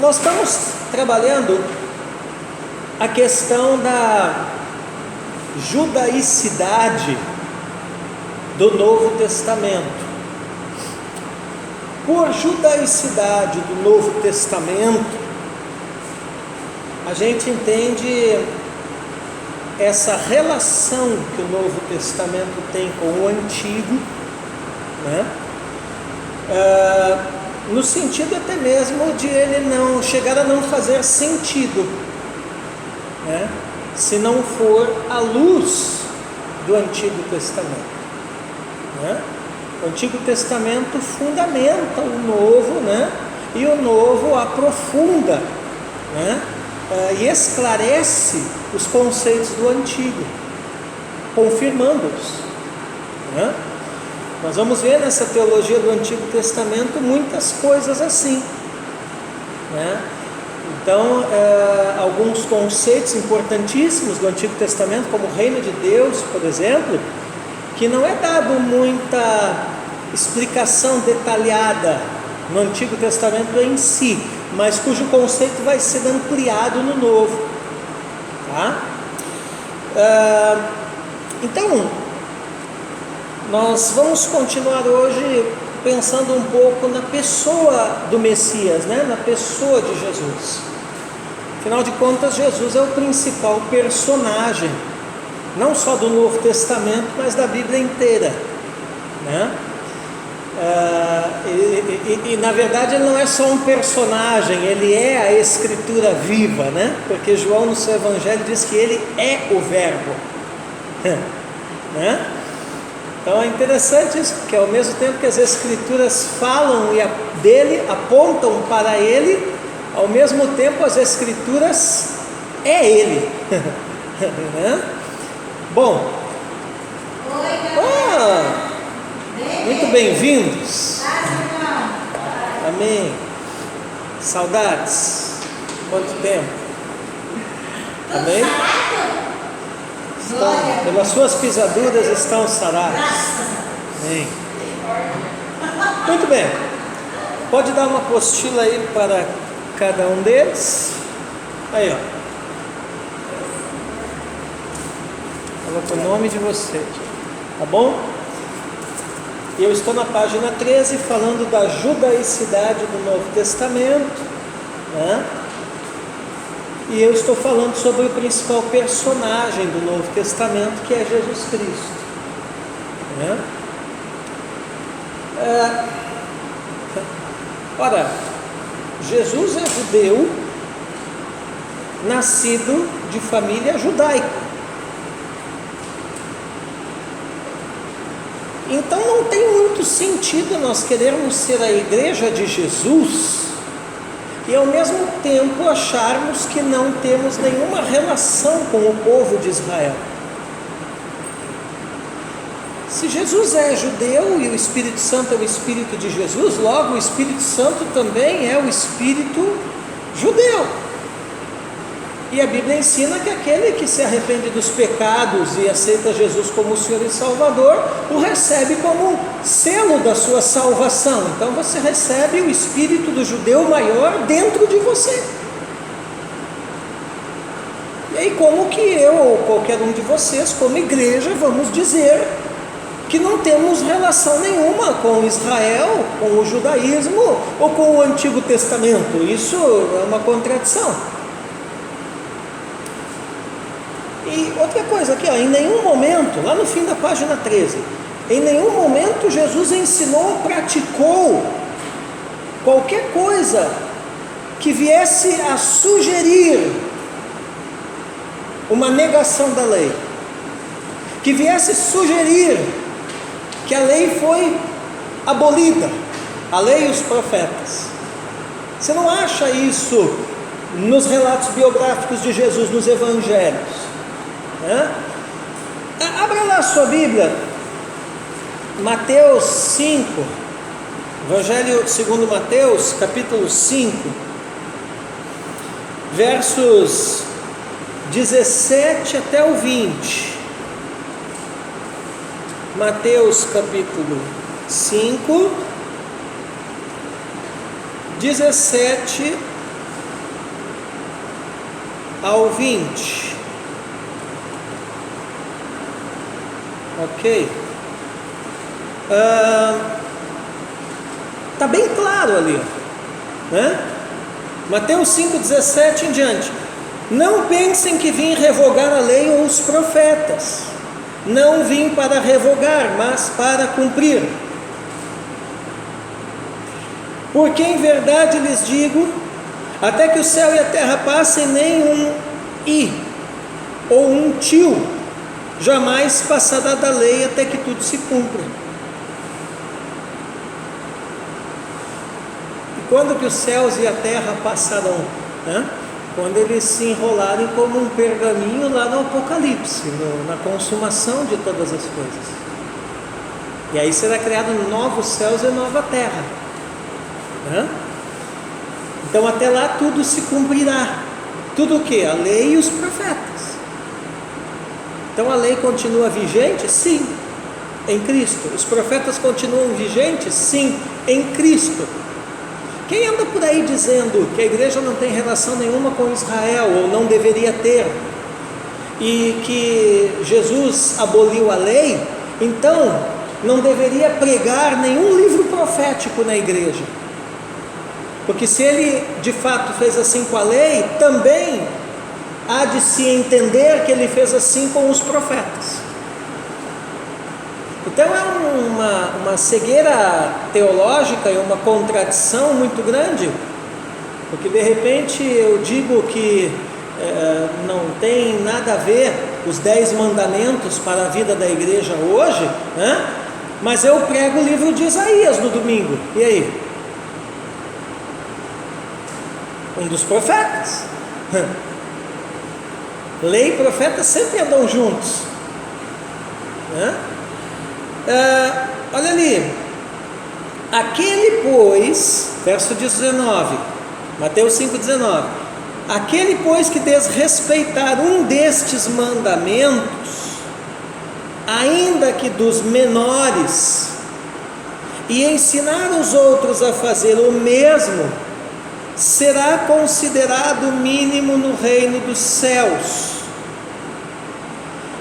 Nós estamos trabalhando a questão da judaicidade do Novo Testamento. Por judaicidade do Novo Testamento, a gente entende essa relação que o Novo Testamento tem com o Antigo, né? No sentido até mesmo de ele não chegar a não fazer sentido, né? Se não for à luz do Antigo Testamento, né? O Antigo Testamento fundamenta o Novo, né? E o Novo aprofunda, né? E esclarece os conceitos do Antigo, confirmando-os, né? Nós vamos ver nessa teologia do Antigo Testamento muitas coisas assim, né? Então, alguns conceitos importantíssimos do Antigo Testamento, como o reino de Deus, por exemplo, que não é dado muita explicação detalhada no Antigo Testamento em si, mas cujo conceito vai ser ampliado no Novo, tá? Então, nós vamos continuar hoje pensando um pouco na pessoa do Messias, né? Na pessoa de Jesus. Afinal de contas, Jesus é o principal personagem, não só do Novo Testamento, mas da Bíblia inteira, né? E na verdade ele não é só um personagem, ele é a Escritura viva, né? Porque João no seu Evangelho diz que ele é o Verbo, né? Então é interessante isso, porque ao mesmo tempo que as Escrituras falam dele, apontam para ele, ao mesmo tempo as Escrituras é ele. Né? Bom, muito bem-vindos. Amém. Saudades. Quanto tempo? Amém. Pelas suas pisaduras estão sarados. Amém. Muito bem. Pode dar uma apostila aí para cada um deles. Aí, ó. Coloca o nome de você, tá bom? Eu estou na página 13 falando da judaicidade do Novo Testamento, né? E eu estou falando sobre o principal personagem do Novo Testamento, que é Jesus Cristo, né? Ora, Jesus é judeu, nascido de família judaica. Então não tem muito sentido nós querermos ser a igreja de Jesus e ao mesmo tempo acharmos que não temos nenhuma relação com o povo de Israel. Se Jesus é judeu e o Espírito Santo é o Espírito de Jesus, logo o Espírito Santo também é o Espírito judeu. E a Bíblia ensina que aquele que se arrepende dos pecados e aceita Jesus como Senhor e Salvador, o recebe como selo da sua salvação. Então você recebe o Espírito do judeu maior dentro de você. E aí como que eu ou qualquer um de vocês, como igreja, vamos dizer que não temos relação nenhuma com Israel, com o judaísmo ou com o Antigo Testamento? Isso é uma contradição. E outra coisa aqui, ó, em nenhum momento, lá no fim da página 13, em nenhum momento Jesus ensinou, praticou qualquer coisa que viesse a sugerir uma negação da lei, que viesse sugerir que a lei foi abolida, a lei e os profetas. Você não acha isso nos relatos biográficos de Jesus, nos evangelhos? Abra lá a sua Bíblia, Mateus 5, Evangelho segundo Mateus, capítulo 5, versos 17 até o 20. Mateus capítulo 5, 17 ao 20. Ok. Está bem claro ali, né? Mateus 5,17 em diante. Não pensem que vim revogar a lei ou os profetas. Não vim para revogar, mas para cumprir. Porque em verdade lhes digo, até que o céu e a terra passem, nem um i ou um tio jamais passará da lei até que tudo se cumpra. E quando que os céus e a terra passarão? Né? Quando eles se enrolarem como um pergaminho lá no Apocalipse, na consumação de todas as coisas. E aí será criado novos céus e nova terra. Né? Então até lá tudo se cumprirá. Tudo o que? A lei e os profetas. Então a lei continua vigente? Sim, em Cristo. Os profetas continuam vigentes? Sim, em Cristo. Quem anda por aí dizendo que a igreja não tem relação nenhuma com Israel, ou não deveria ter, e que Jesus aboliu a lei, então não deveria pregar nenhum livro profético na igreja. Porque se ele de fato fez assim com a lei, também há de se entender que ele fez assim com os profetas. Então é uma cegueira teológica e uma contradição muito grande, porque de repente eu digo que não tem nada a ver os 10 mandamentos para a vida da igreja hoje, né? Mas eu prego o livro de Isaías no domingo, e aí? Um dos profetas. Lei e profeta sempre andam juntos, né? Olha ali, aquele pois, verso 19, Mateus 5,19, aquele pois que desrespeitar um destes mandamentos, ainda que dos menores, e ensinar os outros a fazer o mesmo, será considerado mínimo no reino dos céus.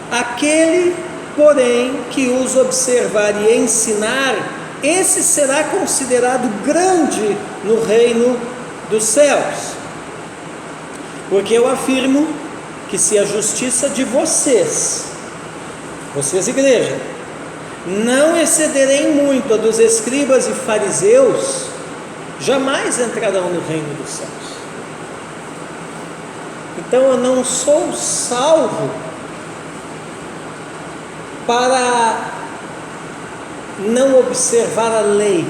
Aquele, porém, que os observar e ensinar, esse será considerado grande no reino dos céus. Porque eu afirmo que se a justiça de vocês igreja, não excederem muito a dos escribas e fariseus, jamais entrarão no reino dos céus. Então eu não sou salvo para não observar a lei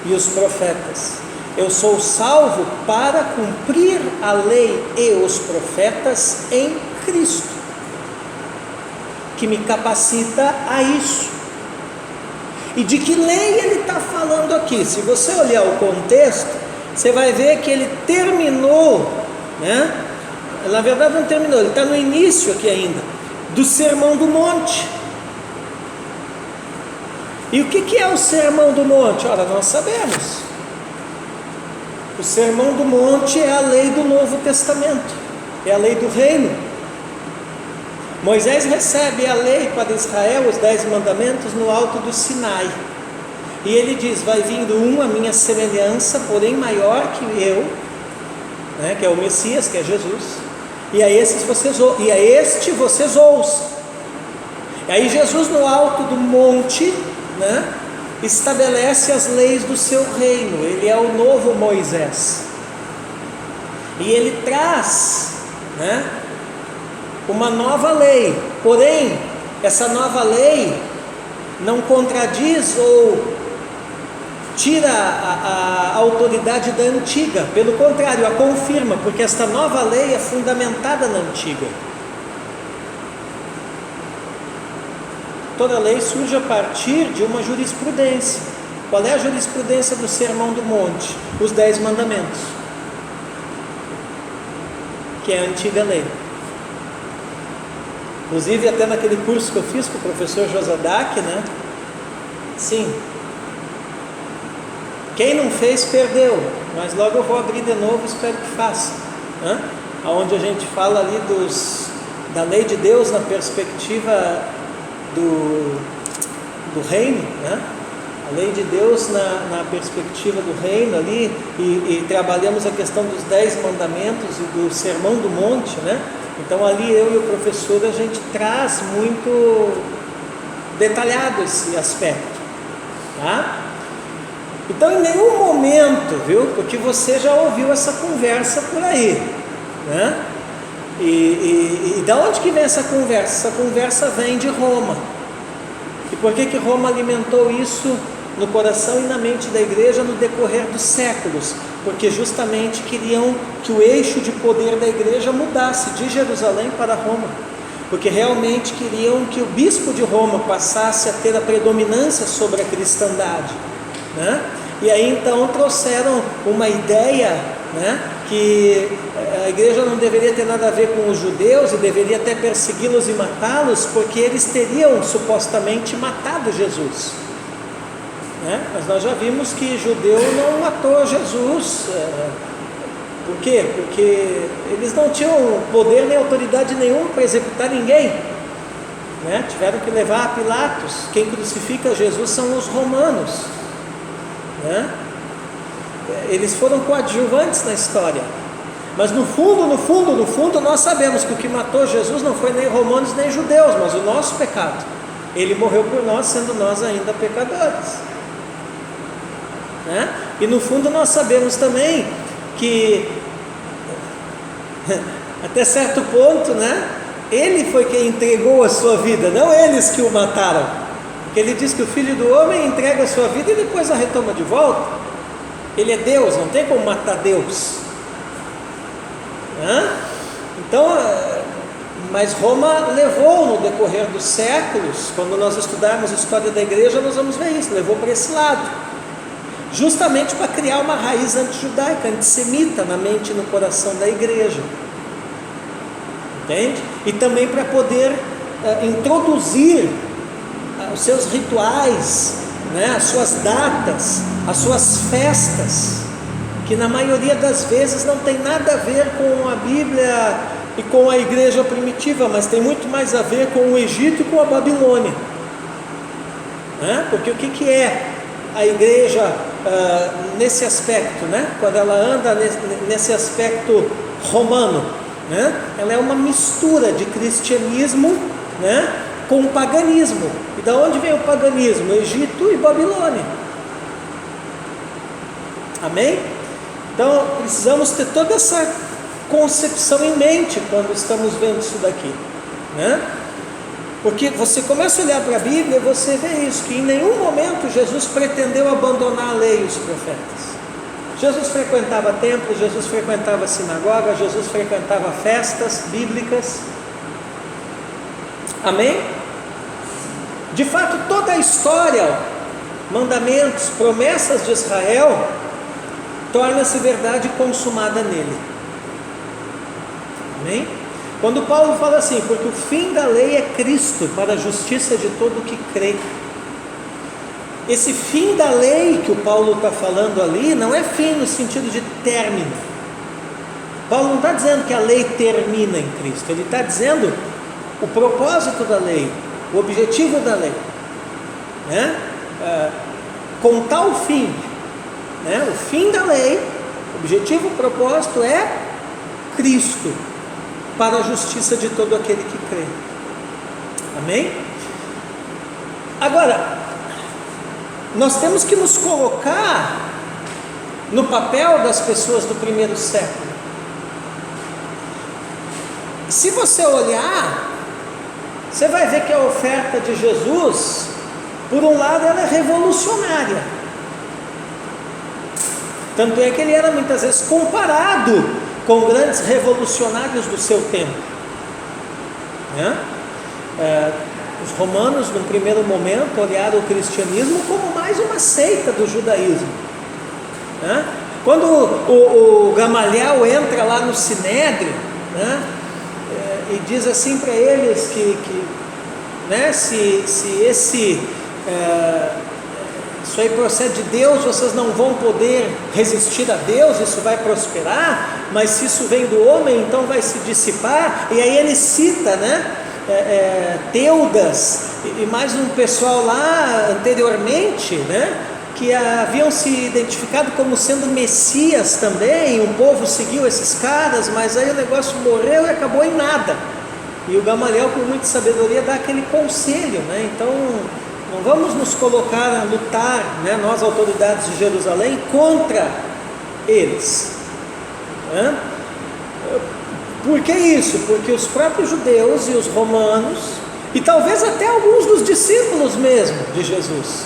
e os profetas. Eu sou salvo para cumprir a lei e os profetas em Cristo, que me capacita a isso. E de que lei ele está falando aqui? Se você olhar o contexto, você vai ver que ele terminou, né? Na verdade não terminou, ele está no início aqui ainda, do Sermão do Monte. E o que é o Sermão do Monte? Ora, nós sabemos. O Sermão do Monte é a lei do Novo Testamento, é a lei do reino. Moisés recebe a lei para Israel, os 10 mandamentos, no alto do Sinai. E ele diz, vai vindo um à minha semelhança, porém maior que eu, né, que é o Messias, que é Jesus. E a este vocês ouçam. E aí Jesus no alto do monte, né, estabelece as leis do seu reino. Ele é o novo Moisés. E ele traz, né, uma nova lei, porém, essa nova lei não contradiz ou tira a autoridade da antiga, pelo contrário, a confirma, porque esta nova lei é fundamentada na antiga. Toda lei surge a partir de uma jurisprudência. Qual é a jurisprudência do Sermão do Monte? Os 10 mandamentos, que é a antiga lei. Inclusive até naquele curso que eu fiz com o professor Josadak, né? Sim. Quem não fez, perdeu. Mas logo eu vou abrir de novo, espero que faça. onde a gente fala ali da lei de Deus na perspectiva do reino, né? A lei de Deus na perspectiva do reino ali, e trabalhamos a questão dos 10 mandamentos e do Sermão do Monte, né? Então ali eu e o professor, a gente traz muito detalhado esse aspecto, tá? Então em nenhum momento, viu, porque você já ouviu essa conversa por aí, né? E da onde que vem essa conversa? Essa conversa vem de Roma. E por que Roma alimentou isso no coração e na mente da igreja no decorrer dos séculos? Porque justamente queriam que o eixo de poder da igreja mudasse de Jerusalém para Roma, porque realmente queriam que o bispo de Roma passasse a ter a predominância sobre a cristandade, né? E aí então trouxeram uma ideia, né, que a igreja não deveria ter nada a ver com os judeus e deveria até persegui-los e matá-los, porque eles teriam supostamente matado Jesus, né? Mas nós já vimos que judeu não matou Jesus. Por quê? Porque eles não tinham poder nem autoridade nenhuma para executar ninguém, né? Tiveram que levar a Pilatos. Quem crucifica Jesus são os romanos, né? Eles foram coadjuvantes na história, mas no fundo nós sabemos que o que matou Jesus não foi nem romanos nem judeus, mas o nosso pecado. Ele morreu por nós, sendo nós ainda pecadores, né? E no fundo nós sabemos também que até certo ponto, né, ele foi quem entregou a sua vida, não eles que o mataram, porque ele diz que o Filho do Homem entrega a sua vida e depois a retoma de volta. Ele é Deus, não tem como matar Deus, né? Então, mas Roma levou no decorrer dos séculos, quando nós estudarmos a história da igreja, nós vamos ver isso, levou para esse lado, justamente para criar uma raiz antijudaica, antissemita na mente e no coração da igreja, entende? E também para poder introduzir os seus rituais, né, as suas datas, as suas festas, que na maioria das vezes não tem nada a ver com a Bíblia e com a igreja primitiva, mas tem muito mais a ver com o Egito e com a Babilônia, né? Porque o que é a igreja nesse aspecto, né? Quando ela anda nesse aspecto romano, né? Ela é uma mistura de cristianismo, né, com o paganismo. E da onde vem o paganismo? Egito e Babilônia. Amém? Então precisamos ter toda essa concepção em mente quando estamos vendo isso daqui, né? Porque você começa a olhar para a Bíblia e você vê isso, que em nenhum momento Jesus pretendeu abandonar a lei e os profetas. Jesus frequentava templos, Jesus frequentava sinagoga, Jesus frequentava festas bíblicas. Amém? De fato, toda a história, mandamentos, promessas de Israel, torna-se verdade consumada nele. Amém? Quando Paulo fala assim, porque o fim da lei é Cristo, para a justiça de todo o que crê. Esse fim da lei que o Paulo está falando ali, não é fim no sentido de término. Paulo não está dizendo que a lei termina em Cristo, ele está dizendo o propósito da lei, o objetivo da lei, né? Com tal fim, né? O fim da lei, o objetivo, o propósito é Cristo, para a justiça de todo aquele que crê. Amém? Agora, nós temos que nos colocar no papel das pessoas do primeiro século. Se você olhar, você vai ver que a oferta de Jesus, por um lado, ela é revolucionária. Tanto é que ele era muitas vezes comparado com grandes revolucionários do seu tempo, né? Os romanos, no primeiro momento, olharam o cristianismo como mais uma seita do judaísmo, né? Quando o Gamaliel entra lá no Sinédrio, né, e diz assim para eles que né, se isso aí procede de Deus, vocês não vão poder resistir a Deus, isso vai prosperar, mas se isso vem do homem, então vai se dissipar. E aí ele cita, né, Teudas e mais um pessoal lá anteriormente, né, que haviam se identificado como sendo Messias também. O povo seguiu esses caras, mas aí o negócio morreu e acabou em nada. E o Gamaliel, com muita sabedoria, dá aquele conselho, né? Então, não vamos nos colocar a lutar, né, nós autoridades de Jerusalém, contra eles, né? Por que isso? Porque os próprios judeus e os romanos, e talvez até alguns dos discípulos mesmo de Jesus,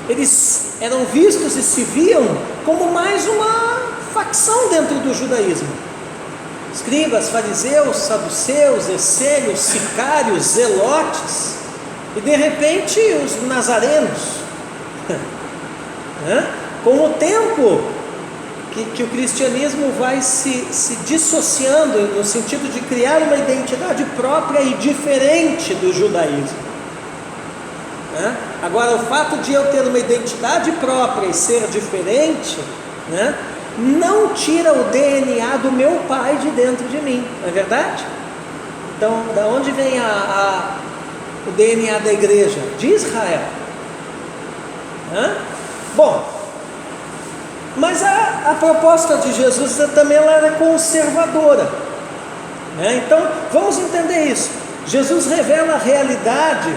eles eram vistos e se viam como mais uma facção dentro do judaísmo. Escribas, fariseus, saduceus, essênios, sicários, zelotes, e de repente os nazarenos. Com o tempo que o cristianismo vai se dissociando, no sentido de criar uma identidade própria e diferente do judaísmo. Agora, o fato de eu ter uma identidade própria e ser diferente, né, não tira o DNA do meu pai de dentro de mim, não é verdade? Então, da onde vem o DNA da igreja? De Israel. Bom, mas a proposta de Jesus também ela era conservadora, né? Então, vamos entender isso. Jesus revela a realidade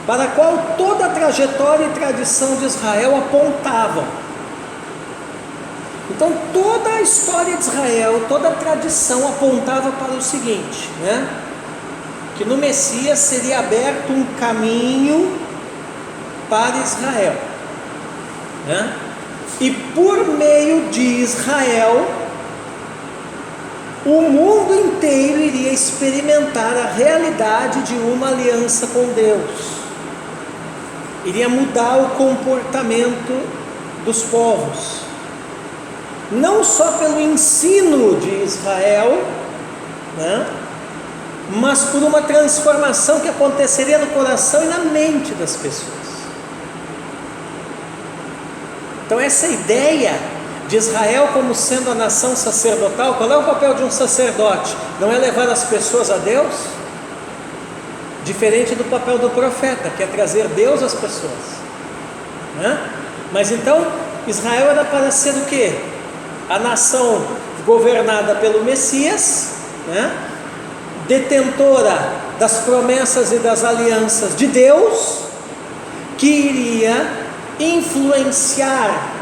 para a qual toda a trajetória e tradição de Israel apontavam. Então, toda a história de Israel, toda a tradição apontava para o seguinte, né? Que no Messias seria aberto um caminho para Israel, né? E por meio de Israel, o mundo inteiro iria experimentar a realidade de uma aliança com Deus. Iria mudar o comportamento dos povos, não só pelo ensino de Israel, né, mas por uma transformação que aconteceria no coração e na mente das pessoas. Então, essa ideia de Israel como sendo a nação sacerdotal, qual é o papel de um sacerdote? Não é levar as pessoas a Deus? Diferente do papel do profeta, que é trazer Deus às pessoas, né? Mas então, Israel era para ser o quê? A nação governada pelo Messias, né? Detentora das promessas e das alianças de Deus, que iria influenciar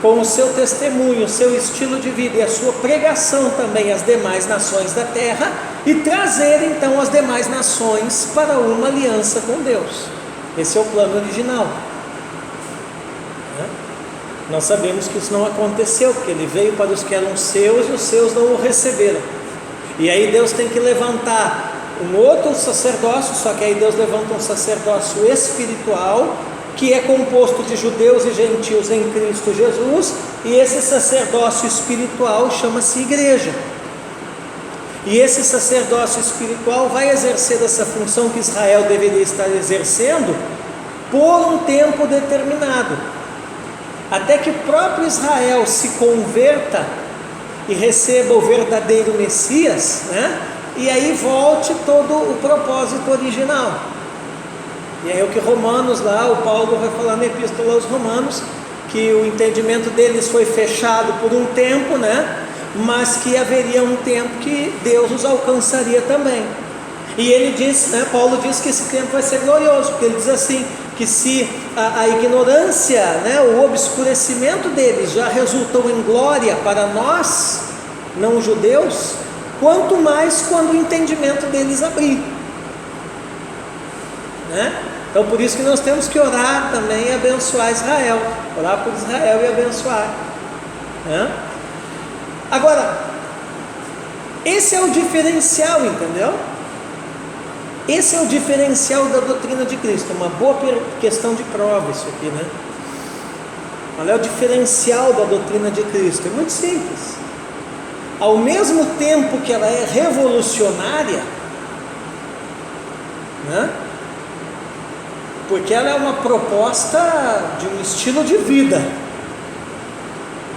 com o seu testemunho, o seu estilo de vida e a sua pregação também às demais nações da terra, e trazer então as demais nações para uma aliança com Deus. Esse é o plano original, né? Nós sabemos que isso não aconteceu, porque ele veio para os que eram seus e os seus não o receberam. E aí Deus tem que levantar um outro sacerdócio, só que aí Deus levanta um sacerdócio espiritual, que é composto de judeus e gentios em Cristo Jesus, e esse sacerdócio espiritual chama-se igreja. E esse sacerdócio espiritual vai exercer essa função que Israel deveria estar exercendo por um tempo determinado, até que o próprio Israel se converta e receba o verdadeiro Messias, né? E aí volte todo o propósito original. E aí o que Romanos lá, o Paulo vai falar na Epístola aos Romanos, que o entendimento deles foi fechado por um tempo, né? Mas que haveria um tempo que Deus os alcançaria também. E ele diz, né, Paulo diz que esse tempo vai ser glorioso, porque ele diz assim, que se a ignorância, né, o obscurecimento deles já resultou em glória para nós, não judeus, quanto mais quando o entendimento deles abrir, né? Então por isso que nós temos que orar também e abençoar Israel, orar por Israel e abençoar, né? Agora, esse é o diferencial, entendeu? Esse é o diferencial da doutrina de Cristo. Uma boa questão de prova isso aqui, né? Qual é o diferencial da doutrina de Cristo? É muito simples. Ao mesmo tempo que ela é revolucionária, né, porque ela é uma proposta de um estilo de vida,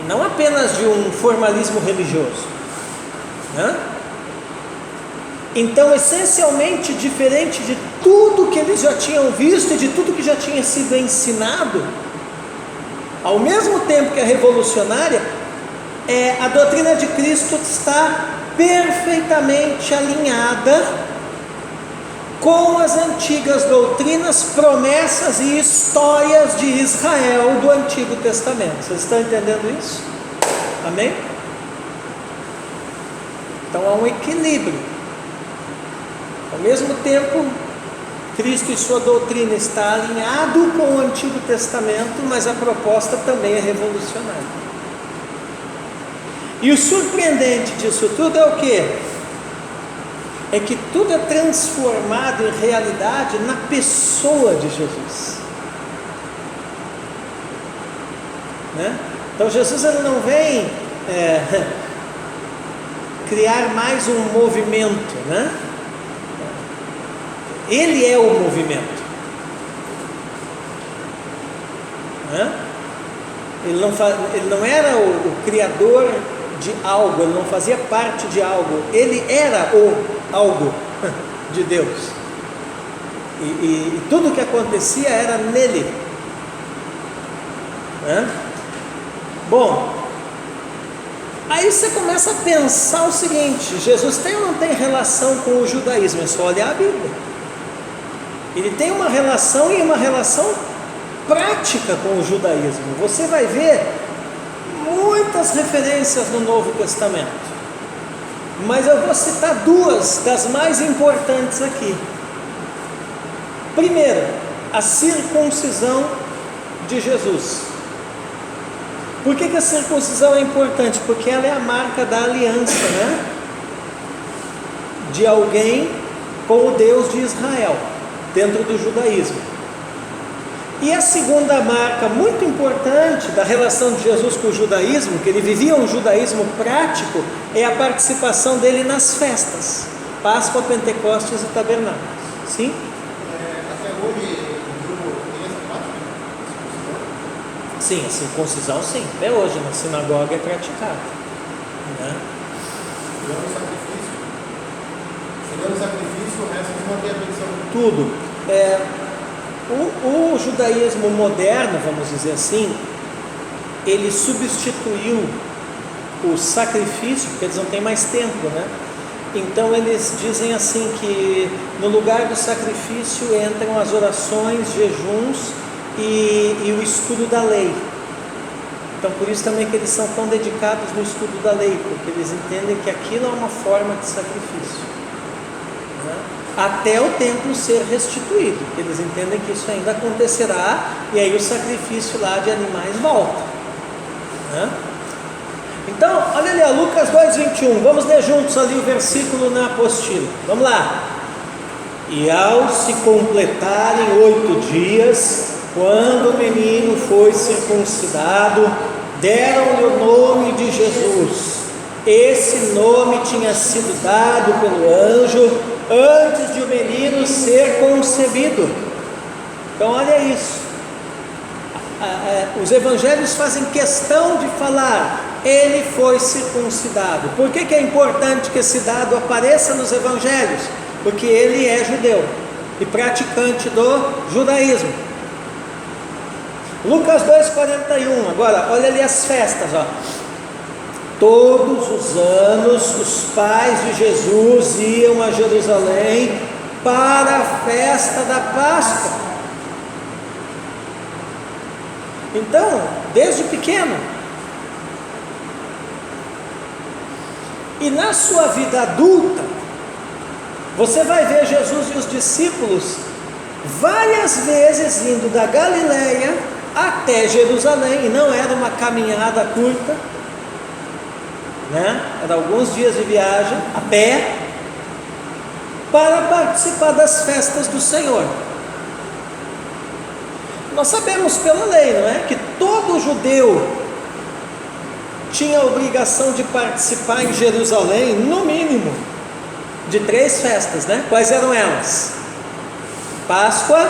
não apenas de um formalismo religioso, né? Então, essencialmente diferente de tudo que eles já tinham visto e de tudo que já tinha sido ensinado, ao mesmo tempo que é revolucionária, a doutrina de Cristo está perfeitamente alinhada com as antigas doutrinas, promessas e histórias de Israel do Antigo Testamento. Vocês estão entendendo isso? Amém? Então há um equilíbrio. Ao mesmo tempo, Cristo e sua doutrina está alinhado com o Antigo Testamento, mas a proposta também é revolucionária. E o surpreendente disso tudo é o quê? É que tudo é transformado em realidade na pessoa de Jesus, né? Então Jesus ele não vem criar mais um movimento, né? Ele é o movimento, né? Ele não era o criador de algo, ele não fazia parte de algo, ele era o algo de Deus, e tudo que acontecia era nele, né? Bom, aí você começa a pensar o seguinte: Jesus tem ou não tem relação com o judaísmo? É só olhar a Bíblia. Ele tem uma relação, e uma relação prática com o judaísmo. Você vai ver muitas referências no Novo Testamento, mas eu vou citar duas das mais importantes aqui. Primeiro, a circuncisão de Jesus. Por que a circuncisão é importante? Porque ela é a marca da aliança, né? De alguém com o Deus de Israel, dentro do judaísmo. E a segunda marca muito importante da relação de Jesus com o judaísmo, que ele vivia um judaísmo prático, é a participação dele nas festas, Páscoa, Pentecostes e Tabernáculos. Sim? Até hoje o grupo tem essa prática? Sim, a circuncisão sim, até hoje na sinagoga é praticada, né? Chegando o sacrifício, o resto de manter a benção. Tudo. O judaísmo moderno, vamos dizer assim, ele substituiu o sacrifício, porque eles não têm mais tempo, né? Então eles dizem assim que no lugar do sacrifício entram as orações, jejuns e o estudo da lei. Então por isso também que eles são tão dedicados no estudo da lei, porque eles entendem que aquilo é uma forma de sacrifício, né? Até o templo ser restituído. Eles entendem que isso ainda acontecerá, e aí o sacrifício lá de animais volta, né? Então, olha ali, Lucas 2:21, vamos ler juntos ali o versículo na apostila, vamos lá. E ao se completarem 8 dias, quando o menino foi circuncidado, deram-lhe o nome de Jesus. Esse nome tinha sido dado pelo anjo antes de o menino ser concebido. Então olha isso, os evangelhos fazem questão de falar, ele foi circuncidado. Por que é importante que esse dado apareça nos evangelhos? Porque ele é judeu e praticante do judaísmo. Lucas 2:41, agora olha ali as festas, ó. Todos os anos os pais de Jesus iam a Jerusalém para a festa da Páscoa. Então, desde pequeno. E na sua vida adulta, você vai ver Jesus e os discípulos várias vezes indo da Galileia até Jerusalém, e não era uma caminhada curta, né? Era alguns dias de viagem a pé para participar das festas do Senhor. Nós sabemos pela lei, não é? Que todo judeu tinha a obrigação de participar em Jerusalém, no mínimo, de 3 festas, né? Quais eram elas? Páscoa,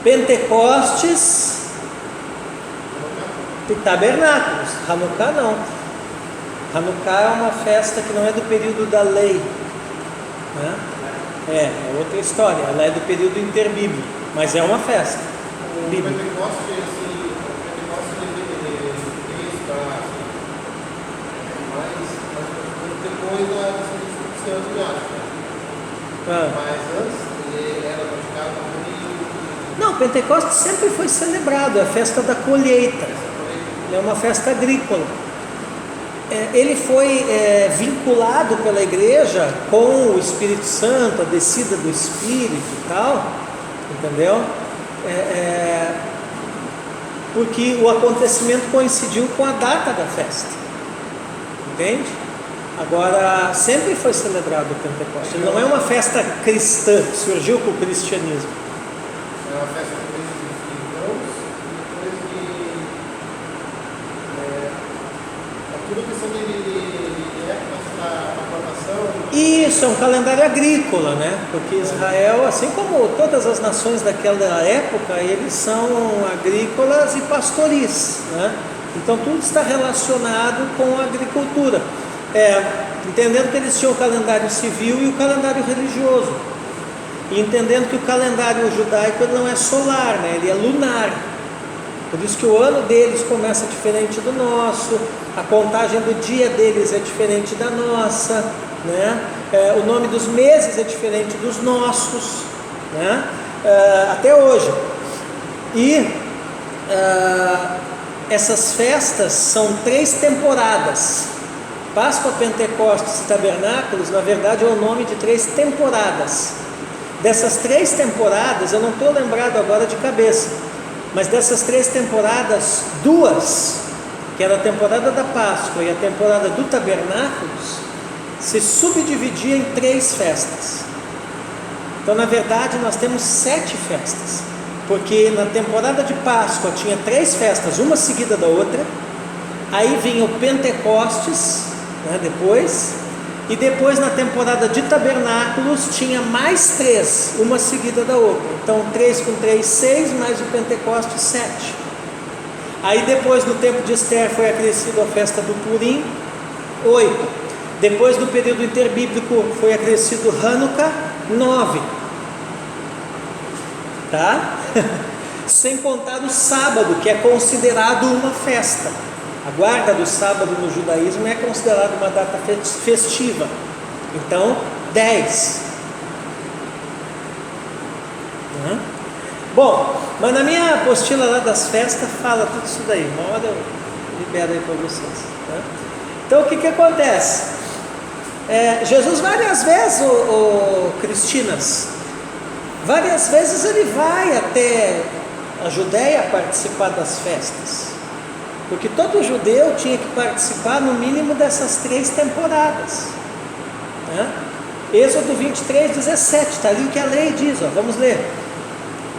Pentecostes e Tabernáculos. Hanukkah não. Hanukkah é uma festa que não é do período da lei, né? É outra história. Ela é do período interbíblico, mas é uma festa O bíblica. Pentecoste, assim, mas depois da Santo de África. Mas antes ele era praticado como Não, Pentecostes sempre foi celebrado, é a festa da colheita, é uma festa agrícola. Ele foi vinculado pela igreja com o Espírito Santo, a descida do Espírito e tal, entendeu? Porque o acontecimento coincidiu com a data da festa, entende? Agora, sempre foi celebrado o Pentecostes, ele não é uma festa cristã que surgiu com o cristianismo. é uma festa depois de irmãos, depois de tudo questão de épocas da plantação. Isso, é um calendário agrícola, né? Porque Israel, assim como todas as nações daquela época, eles são agrícolas e pastoris, né? Então tudo está relacionado com a agricultura. Entendendo que eles tinham o calendário civil e o calendário religioso. E entendendo que o calendário judaico não é solar, né? Ele é lunar. Por isso que o ano deles começa diferente do nosso, a contagem do dia deles é diferente da nossa, né? O nome dos meses é diferente dos nossos, né? Até hoje. E essas festas são 3 temporadas. Páscoa, Pentecostes e Tabernáculos, na verdade, é o nome de 3 temporadas. Dessas 3 temporadas, eu não estou lembrado agora de cabeça, mas dessas 3 temporadas, 2, que era a temporada da Páscoa e a temporada do Tabernáculos, se subdividia em 3 festas. Então, na verdade, nós temos 7 festas, porque na temporada de Páscoa tinha 3 festas, uma seguida da outra. Aí vinha o Pentecostes, né, depois, e depois na temporada de Tabernáculos tinha mais 3, uma seguida da outra. Então 3 com 3, 6, mais o Pentecostes, 7. Aí depois, no tempo de Esther, foi acrescido a festa do Purim, 8. Depois do período interbíblico foi acrescido Hanukkah, 9. Tá? Sem contar o sábado, que é considerado uma festa. A guarda do sábado no judaísmo é considerada uma data festiva. Então, 10. Bom, mas na minha apostila lá das festas fala tudo isso daí. Uma hora eu libero aí para vocês, né? Então, o que acontece? Jesus várias vezes, Cristinas, várias vezes ele vai até a Judéia participar das festas. Porque todo judeu tinha que participar no mínimo dessas 3 temporadas, né? Êxodo 23, 17, está ali que a lei diz, vamos ler.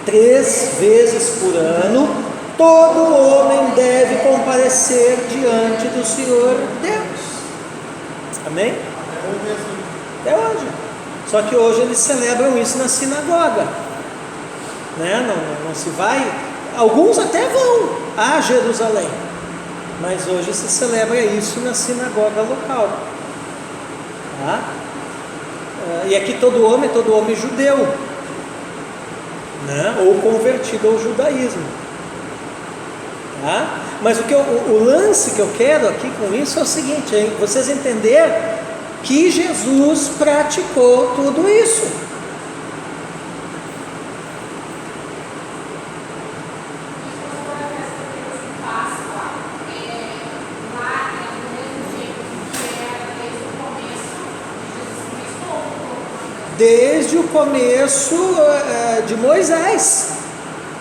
3 vezes por ano, todo homem deve comparecer diante do Senhor Deus. Amém? Até hoje. Só que hoje eles celebram isso na sinagoga, né? Não se vai, alguns até vão a Jerusalém, mas hoje se celebra isso na sinagoga local, tá? E aqui todo homem judeu, né? Ou convertido ao judaísmo, tá? Mas o lance que eu quero aqui com isso é o seguinte, hein? Vocês entenderem que Jesus praticou tudo isso. Desde o começo de Moisés,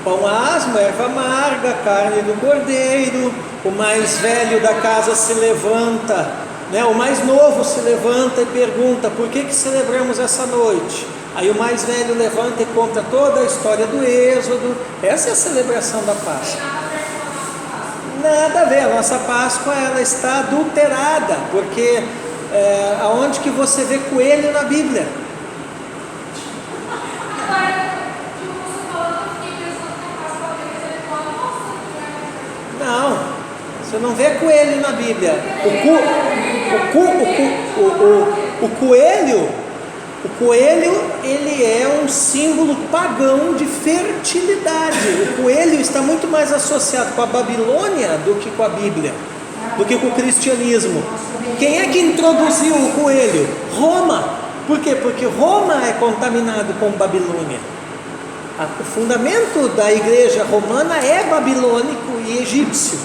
pão asmo, erva amarga, carne do cordeiro, o mais velho da casa se levanta, né? O mais novo se levanta e pergunta, por que celebramos essa noite? Aí o mais velho levanta e conta toda a história do Êxodo. Essa é a celebração da Páscoa. Nada a ver, a nossa Páscoa ela está adulterada, porque aonde que você vê coelho na Bíblia? Você não vê coelho na Bíblia. O coelho, ele é um símbolo pagão de fertilidade. O coelho está muito mais associado com a Babilônia do que com a Bíblia, do que com o cristianismo. Quem é que introduziu o coelho? Roma. Por quê? Porque Roma é contaminado com Babilônia. O fundamento da igreja romana é babilônico e egípcio.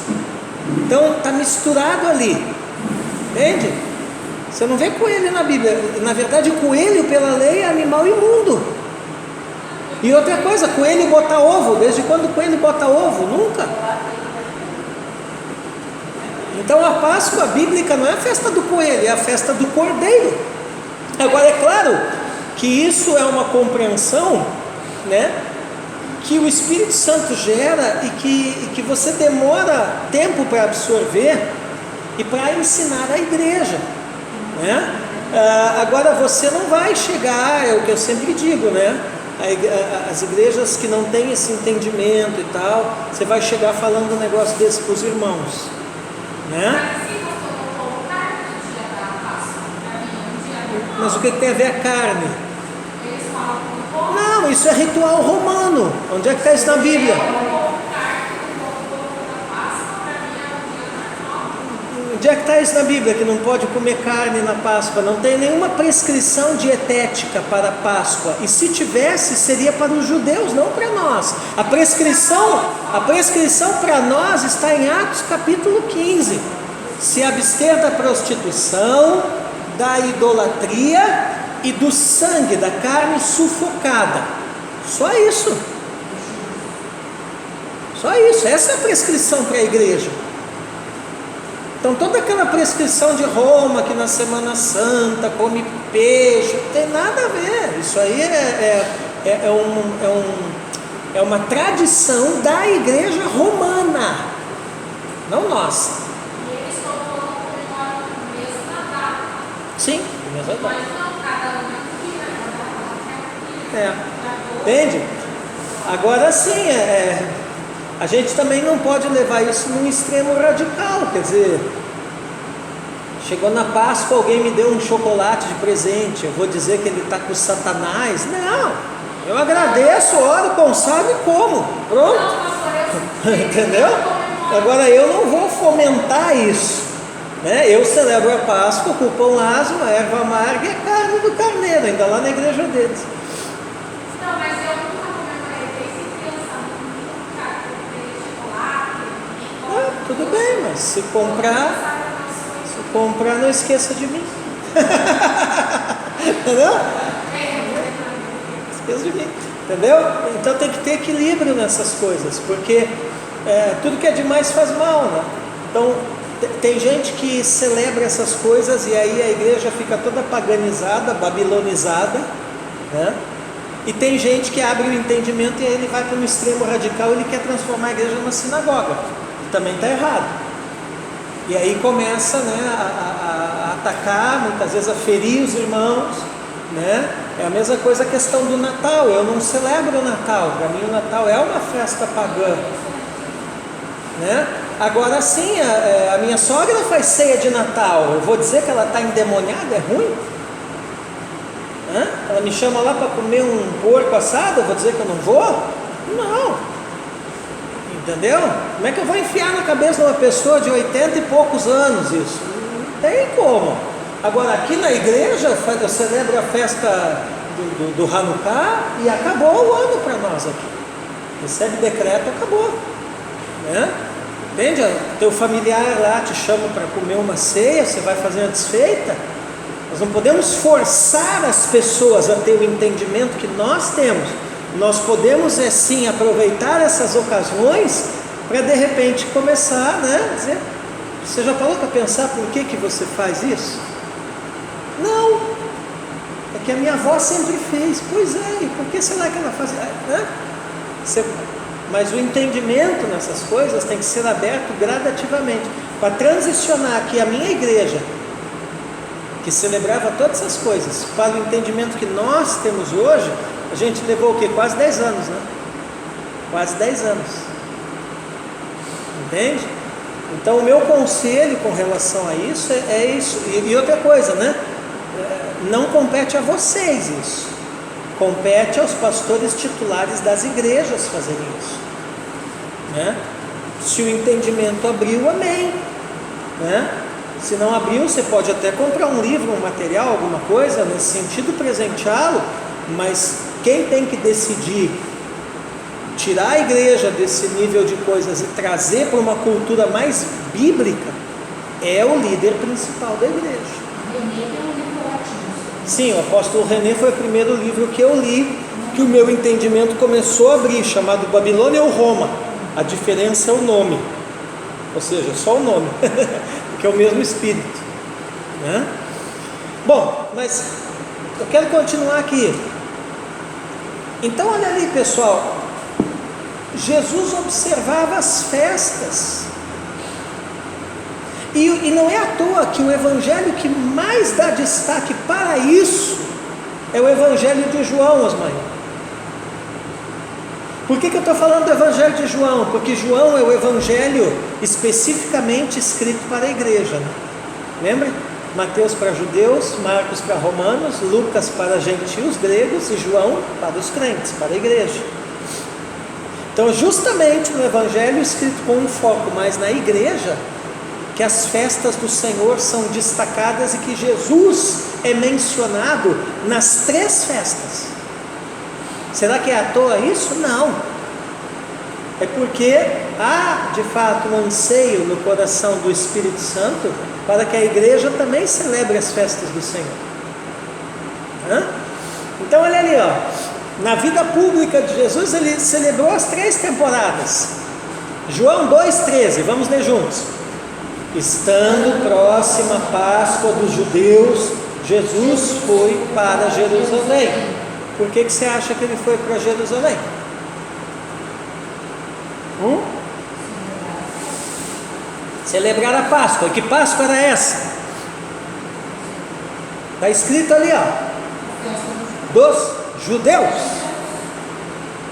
Então está misturado ali. Entende? Você não vê coelho na Bíblia. Na verdade, coelho pela lei é animal imundo. E outra coisa, coelho bota ovo. Desde quando coelho bota ovo? Nunca. Então a Páscoa bíblica não é a festa do coelho, é a festa do cordeiro. Agora é claro que isso é uma compreensão, né, que o Espírito Santo gera e que você demora tempo para absorver e para ensinar a igreja, né? Agora você não vai chegar, é o que eu sempre digo, né? As igrejas que não têm esse entendimento e tal, você vai chegar falando um negócio desse para os irmãos, né? Mas o que tem a ver a carne? Não, isso é ritual romano. Onde é que está isso na Bíblia? Onde é que está isso na Bíblia? Que não pode comer carne na Páscoa. Não tem nenhuma prescrição dietética para a Páscoa. E se tivesse, seria para os judeus, não para nós. A prescrição para nós está em Atos capítulo 15. Se abster da prostituição, da idolatria e do sangue, da carne sufocada. Só isso. Só isso. Essa é a prescrição para a igreja. Então toda aquela prescrição de Roma, que na Semana Santa come peixe, não tem nada a ver. Isso aí é uma tradição da igreja romana, não nossa. E eles colocam o mesmo Natal. Sim, mesmo Natal. Mas não, cada um aqui, Entende? Agora sim, a gente também não pode levar isso num extremo radical. Quer dizer, chegou na Páscoa, alguém me deu um chocolate de presente, eu vou dizer que ele está com Satanás? Não, eu agradeço, oro, consago e como. Pronto. Entendeu? Agora eu não vou fomentar isso, né? Eu celebro a Páscoa com o pão asmo, a erva amarga e a carne do carneiro, ainda lá na igreja deles. não, mas eu nunca comemorei desde criança, nunca comprei chocolate. Tudo bem, mas se comprar, não esqueça de mim. Entendeu? Esqueça de mim. Entendeu? Então tem que ter equilíbrio nessas coisas, porque tudo que é demais faz mal, né? Então tem gente que celebra essas coisas e aí a igreja fica toda paganizada, babilonizada, né? E tem gente que abre o entendimento e aí ele vai para um extremo radical, ele quer transformar a igreja numa sinagoga, que também está errado. E aí começa, né, a atacar, muitas vezes a ferir os irmãos, né? É a mesma coisa a questão do Natal. Eu não celebro o Natal, para mim o Natal é uma festa pagã, né? Agora sim, a minha sogra faz ceia de Natal, eu vou dizer que ela está endemoniada, é ruim? Ela me chama lá para comer um porco assado, eu vou dizer que eu não vou? Não. Entendeu? Como é que eu vou enfiar na cabeça de uma pessoa de 80 e poucos anos isso? Não tem como. Agora aqui na igreja eu celebro a festa do Hanukkah e acabou o ano para nós aqui. Recebe decreto, acabou, né? Entende? Teu familiar lá te chama para comer uma ceia, você vai fazer uma desfeita. Nós não podemos forçar as pessoas a ter o entendimento que nós temos. Nós podemos sim aproveitar essas ocasiões para de repente começar, né, dizer, você já parou para pensar por que você faz isso? Não, é que a minha avó sempre fez. Pois é, e por que será que ela faz? Né? Mas o entendimento nessas coisas tem que ser aberto gradativamente, para transicionar aqui a minha igreja, que celebrava todas essas coisas, para o entendimento que nós temos hoje. A gente levou o quê? Quase 10 anos, né? Quase 10 anos. Entende? Então o meu conselho com relação a isso é isso. E outra coisa, né? Não compete a vocês isso. Compete aos pastores titulares das igrejas fazerem isso, né? Se o entendimento abriu, amém, né? Se não abriu, você pode até comprar um livro, um material, alguma coisa nesse sentido, presenteá-lo, mas quem tem que decidir tirar a igreja desse nível de coisas e trazer para uma cultura mais bíblica é o líder principal da igreja. René tem um livro ótimo. Sim, o apóstolo René foi o primeiro livro que eu li, que o meu entendimento começou a abrir, chamado Babilônia ou Roma. A diferença é o nome, ou seja, só o nome, porque é o mesmo espírito, né? Bom, mas eu quero continuar aqui. Então olha ali, pessoal, Jesus observava as festas, e não é à toa que o evangelho que mais dá destaque para isso é o evangelho de João, Osmar. Por que eu estou falando do evangelho de João? Porque João é o evangelho especificamente escrito para a igreja, né? Lembra? Mateus para judeus, Marcos para romanos, Lucas para gentios, gregos, e João para os crentes, para a igreja. Então justamente no evangelho escrito com um foco mais na igreja, que as festas do Senhor são destacadas e que Jesus é mencionado nas 3 festas. Será que é à toa isso? Não. É porque há de fato um anseio no coração do Espírito Santo para que a igreja também celebre as festas do Senhor. Então olha ali, ó, na vida pública de Jesus ele celebrou as 3 temporadas. João 2,13, vamos ler juntos. Estando próxima a Páscoa dos judeus, Jesus foi para Jerusalém. Por que você acha que ele foi para Jerusalém? Celebrar a Páscoa. E que Páscoa era essa? Está escrito ali, ó, dos judeus.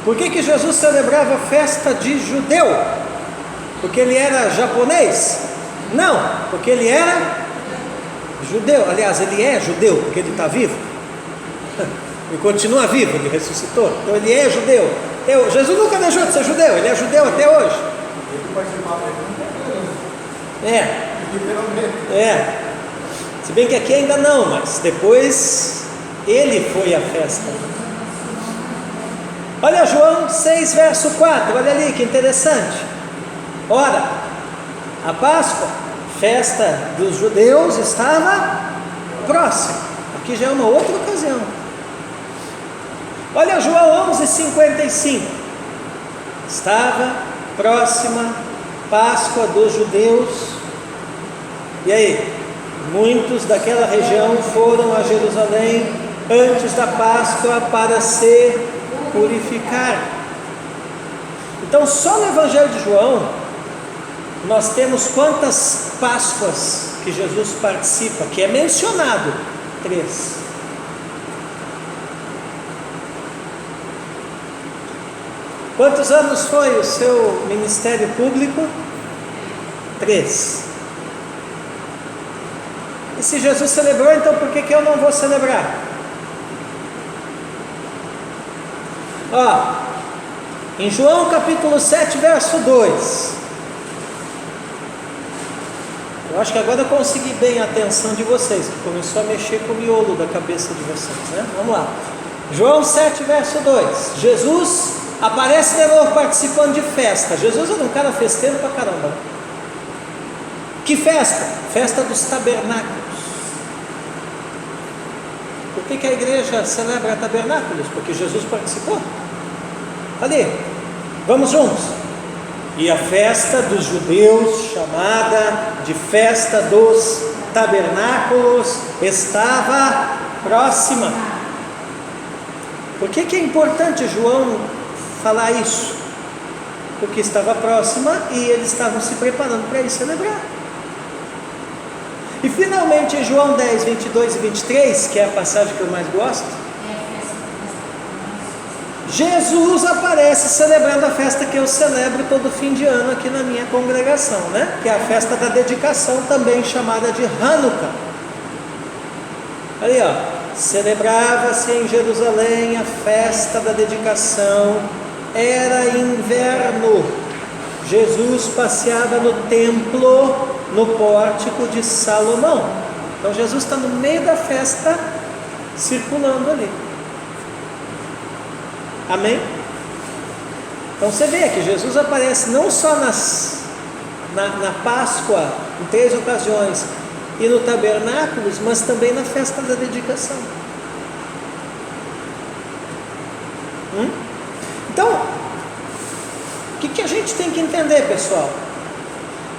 Por que Jesus celebrava a festa de judeu? Porque ele era japonês? Não, porque ele era judeu. Aliás, ele é judeu, porque ele está vivo. Ele continua vivo, ele ressuscitou. Então ele é judeu. Jesus nunca deixou de ser judeu, ele é judeu até hoje. Ele participava Se bem que aqui ainda não, mas depois ele foi à festa. Olha João 6, verso 4, olha ali que interessante. Ora, a Páscoa, festa dos judeus, estava próxima. Aqui já é uma outra ocasião. Olha João 11:55. Estava próxima Páscoa dos judeus. E aí? Muitos daquela região foram a Jerusalém antes da Páscoa para se purificar. Então só no Evangelho de João nós temos quantas Páscoas que Jesus participa, que é mencionado? 3. Quantos anos foi o seu ministério público? 3. E se Jesus celebrou, então por que eu não vou celebrar? Ó, em João capítulo 7, verso 2. Eu acho que agora eu consegui bem a atenção de vocês, que começou a mexer com o miolo da cabeça de vocês, né? Vamos lá. João 7, verso 2. Jesus aparece de novo participando de festa. Jesus era um cara festeiro pra caramba. Que festa? Festa dos tabernáculos. Por que a igreja celebra tabernáculos? Porque Jesus participou. Ali, vamos juntos. E a festa dos judeus, chamada de festa dos tabernáculos, estava próxima. Por que é importante João falar isso? Porque estava próxima e eles estavam se preparando para ir celebrar. E finalmente em João 10, 22 e 23, que é a passagem que eu mais gosto, Jesus aparece celebrando a festa que eu celebro todo fim de ano aqui na minha congregação, né? Que é a festa da dedicação, também chamada de Hanukkah. Ali, ó, celebrava-se em Jerusalém a festa da dedicação, era inverno. Jesus passeava no templo, no pórtico de Salomão. Então Jesus está no meio da festa, circulando ali. Amém? Então você vê que Jesus aparece não só na Páscoa, em 3 ocasiões, e no tabernáculos, mas também na festa da dedicação. Então, o que a gente tem que entender, pessoal?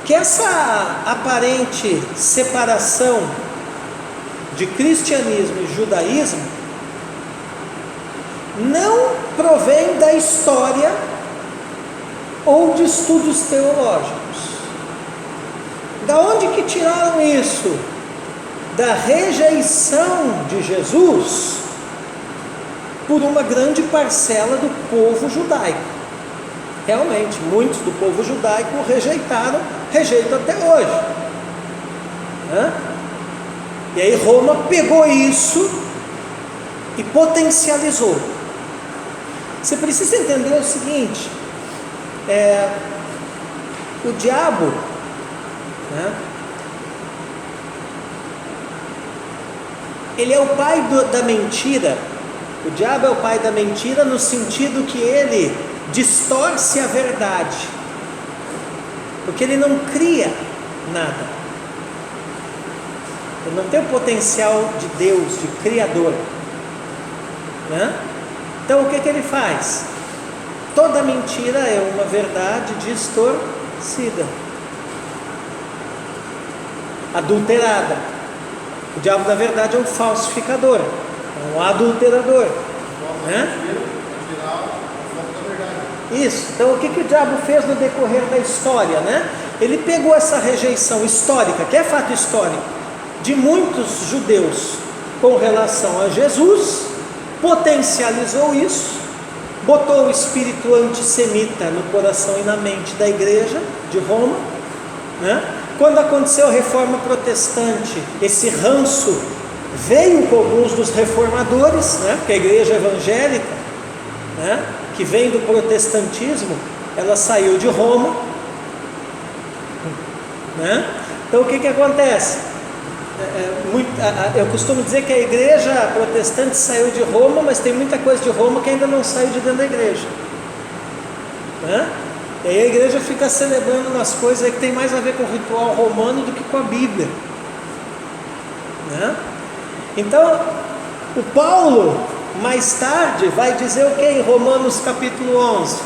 Que essa aparente separação de cristianismo e judaísmo não provém da história ou de estudos teológicos. Da onde que tiraram isso? Da rejeição de Jesus por uma grande parcela do povo judaico. Realmente, muitos do povo judaico rejeitam até hoje. E aí Roma pegou isso e potencializou. Você precisa entender o seguinte: o diabo, ele é o pai da mentira. O diabo é o pai da mentira no sentido que ele distorce a verdade, porque ele não cria nada, ele não tem o potencial de Deus, de criador, Então o que ele faz? Toda mentira é uma verdade distorcida, adulterada. O diabo, na verdade, é um falsificador, é um adulterador, Isso. Então o que o diabo fez no decorrer da história, Ele pegou essa rejeição histórica, que é fato histórico, de muitos judeus com relação a Jesus, potencializou isso, botou o espírito antissemita no coração e na mente da igreja de Roma, Quando aconteceu a reforma protestante, esse ranço veio com alguns dos reformadores, porque a igreja evangélica, que vem do protestantismo, ela saiu de Roma, Então o que acontece? Eu costumo dizer que a igreja protestante saiu de Roma, mas tem muita coisa de Roma que ainda não saiu de dentro da igreja, E aí a igreja fica celebrando nas coisas aí que tem mais a ver com o ritual romano do que com a Bíblia, Então o Paulo mais tarde vai dizer o que em Romanos capítulo 11,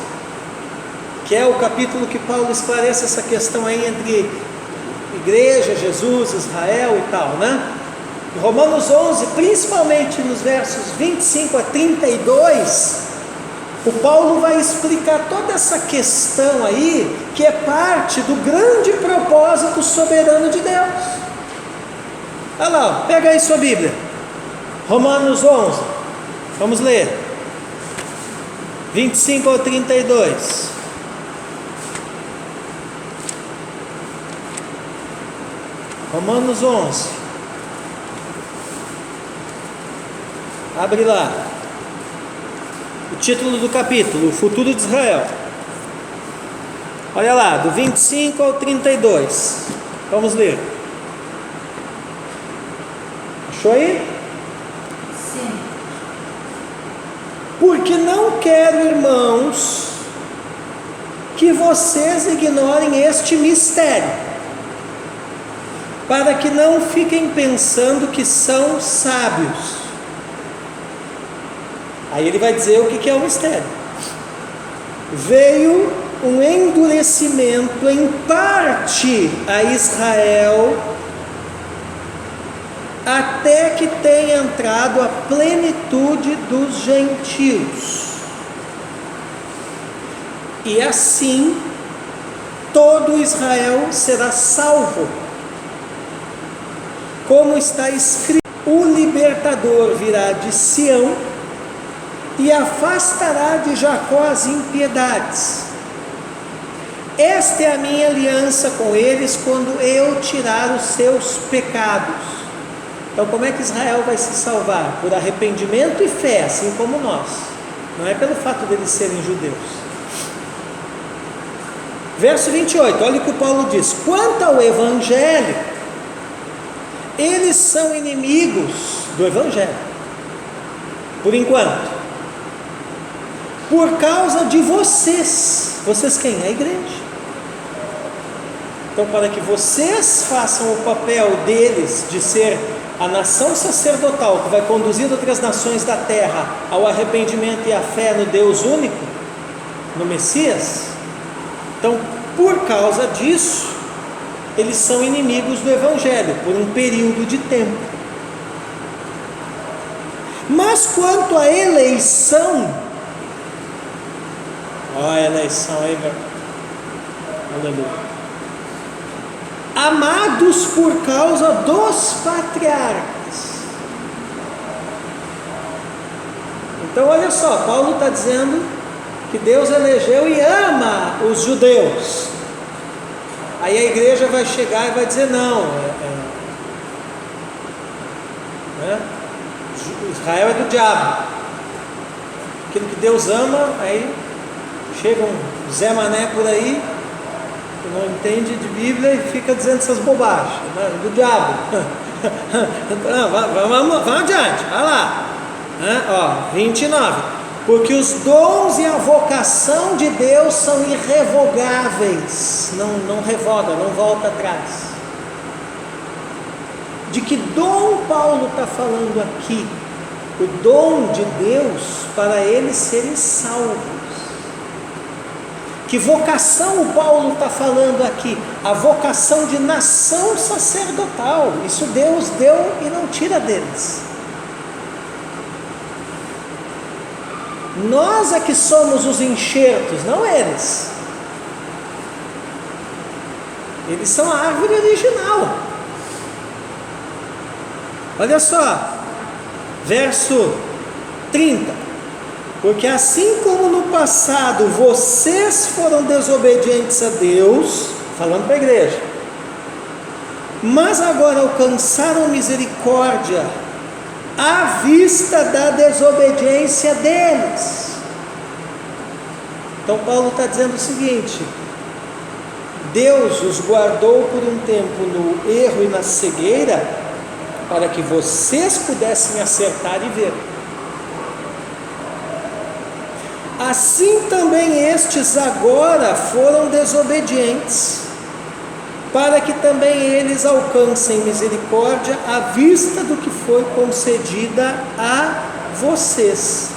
que é o capítulo que Paulo esclarece essa questão aí entre igreja, Jesus, Israel e tal, Em Romanos 11, principalmente nos versos 25 a 32, o Paulo vai explicar toda essa questão aí, que é parte do grande propósito soberano de Deus. Olha lá, pega aí sua Bíblia, Romanos 11, vamos ler, 25 ao 32. Romanos 11, abre lá, o título do capítulo, o futuro de Israel. Olha lá, do 25 ao 32, vamos ler. Achou aí? Sim. Porque não quero, irmãos, que vocês ignorem este mistério, para que não fiquem pensando que são sábios. Aí ele vai dizer o que é o mistério. Veio um endurecimento em parte a Israel, até que tenha entrado a plenitude dos gentios. E assim todo Israel será salvo. Como está escrito: o libertador virá de Sião, e afastará de Jacó as impiedades. Esta é a minha aliança com eles quando eu tirar os seus pecados. Então, como é que Israel vai se salvar? Por arrependimento e fé, assim como nós. Não é pelo fato deles serem judeus. Verso 28, olha o que Paulo diz: quanto ao Evangelho, eles são inimigos do Evangelho, por enquanto, por causa de vocês. Vocês quem? A igreja. Então, para que vocês façam o papel deles de ser a nação sacerdotal que vai conduzir outras nações da terra ao arrependimento e à fé no Deus único, no Messias, então, por causa disso, eles são inimigos do Evangelho por um período de tempo. Mas quanto à eleição, a eleição aí, aleluia, amados por causa dos patriarcas. Então olha só, Paulo está dizendo que Deus elegeu e ama os judeus. Aí a igreja vai chegar e vai dizer: não, Israel é do diabo. Aquilo que Deus ama, aí chega um Zé Mané por aí, que não entende de Bíblia e fica dizendo essas bobagens, né? Do diabo. Vamos adiante, vai lá. 29. Porque os dons e a vocação de Deus são irrevogáveis, não revoga, não volta atrás. De que dom Paulo está falando aqui? O dom de Deus para eles serem salvos. Que vocação o Paulo está falando aqui? A vocação de nação sacerdotal. Isso Deus deu e não tira deles. Nós é que somos os enxertos, não eles. Eles são a árvore original. Olha só, verso 30. Porque assim como no passado vocês foram desobedientes a Deus, falando para a igreja, mas agora alcançaram misericórdia à vista da desobediência deles. Então Paulo está dizendo o seguinte: Deus os guardou por um tempo no erro e na cegueira, para que vocês pudessem acertar e ver. Assim também estes agora foram desobedientes, para que também eles alcancem misericórdia à vista do que foi concedida a vocês.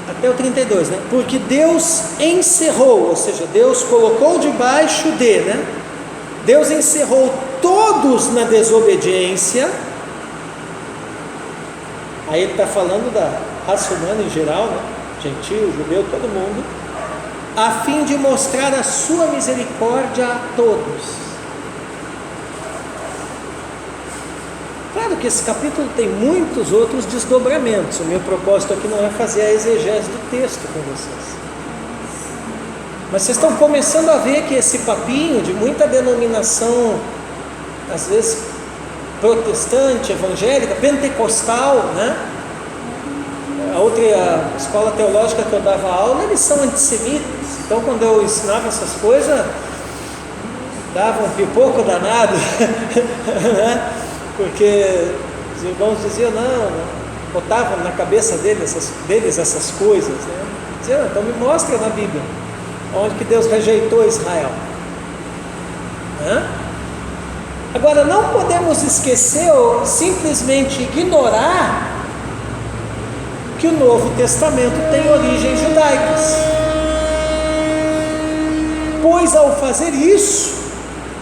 Até o 32, né? Porque Deus encerrou, ou seja, Deus colocou debaixo de, né? Deus encerrou todos na desobediência. Aí ele está falando da raça humana em geral, né? Gentil, judeu, todo mundo, a fim de mostrar a sua misericórdia a todos. Claro que esse capítulo tem muitos outros desdobramentos. O meu propósito aqui não é fazer a exegese do texto com vocês, mas vocês estão começando a ver que esse papinho de muita denominação, às vezes protestante, evangélica, pentecostal, né? A outra escola teológica que eu dava aula, eles são antissemitas. Então, quando eu ensinava essas coisas, dava um pipoco danado, né? Porque os irmãos diziam: não, botavam na cabeça deles essas coisas, né? Diziam: então me mostra na Bíblia onde que Deus rejeitou Israel, né? Agora, não podemos esquecer ou simplesmente ignorar que o Novo Testamento tem origens judaicas, pois ao fazer isso,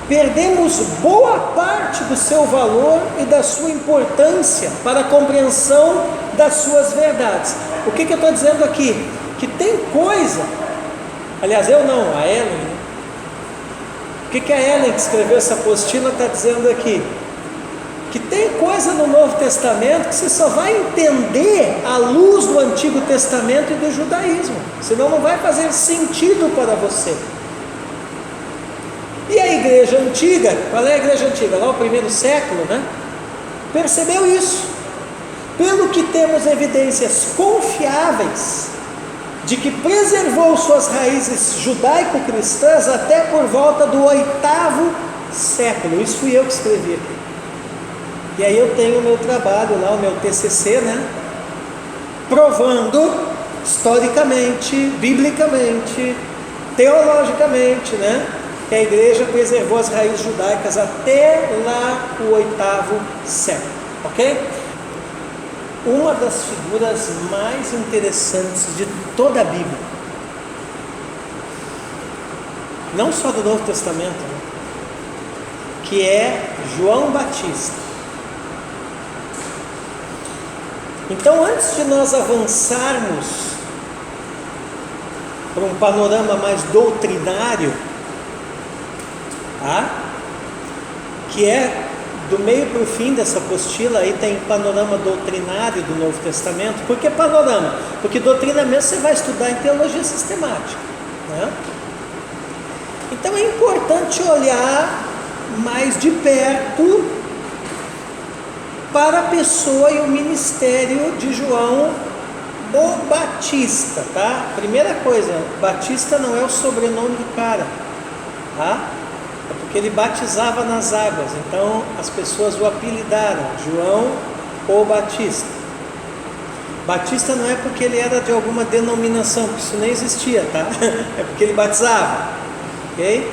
perdemos boa parte do seu valor e da sua importância para a compreensão das suas verdades. O que eu estou dizendo aqui? Que tem coisa, aliás, eu não, a Ellen, né? O que a Ellen, que escreveu essa apostila, está dizendo aqui? que tem coisa no Novo Testamento que você só vai entender à luz do Antigo Testamento e do judaísmo, senão não vai fazer sentido para você. E a igreja antiga, qual é a igreja antiga? Lá o primeiro século, né? Percebeu isso. Pelo que temos evidências confiáveis de que preservou suas raízes judaico-cristãs até por volta do 8º século. Isso fui eu que escrevi aqui. E aí eu tenho o meu trabalho lá, o meu TCC, né? Provando historicamente, biblicamente, teologicamente, né? Que a igreja preservou as raízes judaicas até lá o 8º século, ok? Uma das figuras mais interessantes de toda a Bíblia, não só do Novo Testamento, né? Que é João Batista. Então, antes de nós avançarmos para um panorama mais doutrinário, tá? Que é do meio para o fim dessa apostila, aí tem panorama doutrinário do Novo Testamento. Por que panorama? Porque doutrina mesmo você vai estudar em teologia sistemática, né? Então é importante olhar mais de perto para a pessoa e o ministério de João o Batista, tá? Primeira coisa, Batista não é o sobrenome do cara, tá? É porque ele batizava nas águas, então as pessoas o apelidaram João o Batista. Batista não é porque ele era de alguma denominação, porque isso nem existia, tá? É porque ele batizava, ok?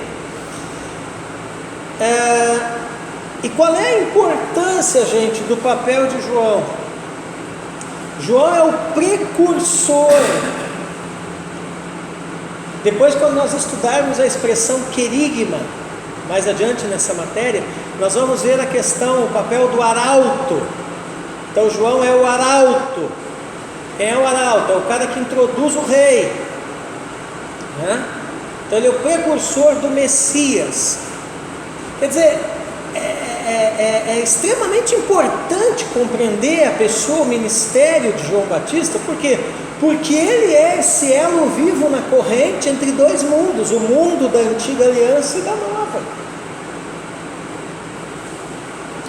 E qual é a importância, gente, do papel de João? João é o precursor. Depois, quando nós estudarmos a expressão querigma, mais adiante nessa matéria, nós vamos ver a questão, o papel do arauto. Então João é o arauto. Quem é o arauto? É o cara que introduz o rei, né? Então ele é o precursor do Messias. Quer dizer, é extremamente importante compreender a pessoa, o ministério de João Batista. Por quê? Porque ele é esse elo vivo na corrente entre dois mundos, o mundo da antiga aliança e da nova.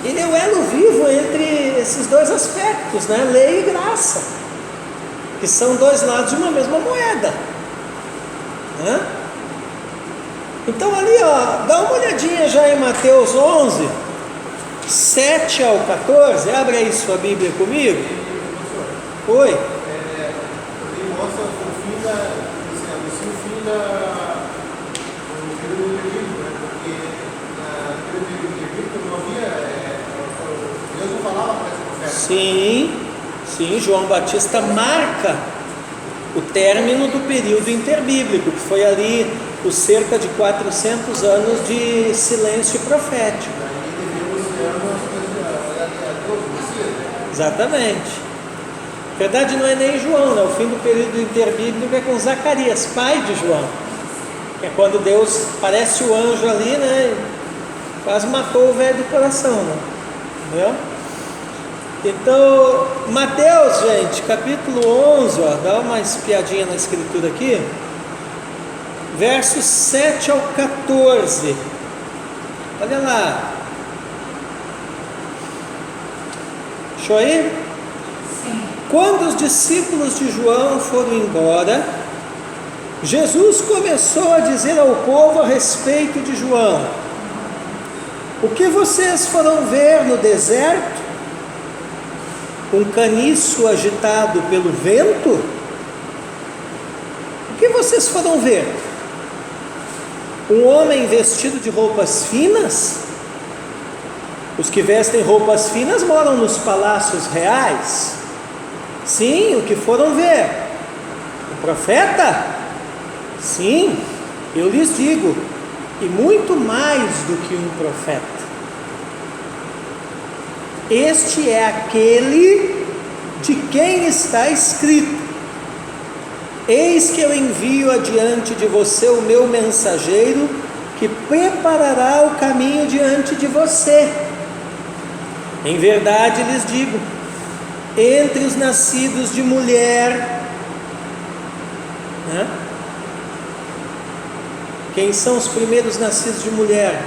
Ele é o elo vivo entre esses dois aspectos, né? Lei e graça, que são dois lados de uma mesma moeda, né? Então ali, ó, dá uma olhadinha já em Mateus 11, 7 ao 14, abre aí sua Bíblia comigo. Oi. Ele mostra o fim do período bíblico, né? Porque no período bíblico não havia, Deus não falava para esse profeta. Sim, João Batista marca o término do período interbíblico, que foi ali os cerca de 400 anos de silêncio profético. Exatamente. Na verdade não é nem João, né? O fim do período interbíblico é com Zacarias, pai de João. É quando Deus aparece o anjo ali, né? Quase matou o velho do coração, né? Entendeu? Então, Mateus, gente, capítulo 11, ó, dá uma espiadinha na escritura aqui, versos 7 ao 14, olha lá, deixa eu ir? Sim. Quando os discípulos de João foram embora, Jesus começou a dizer ao povo a respeito de João: o que vocês foram ver no deserto? Um caniço agitado pelo vento? O que vocês foram ver? Um homem vestido de roupas finas? Os que vestem roupas finas moram nos palácios reais. Sim, o que foram ver? O profeta? Sim, eu lhes digo, e muito mais do que um profeta. Este é aquele de quem está escrito: eis que eu envio adiante de você o meu mensageiro, que preparará o caminho diante de você. Em verdade lhes digo, entre os nascidos de mulher, né? Quem são os primeiros nascidos de mulher?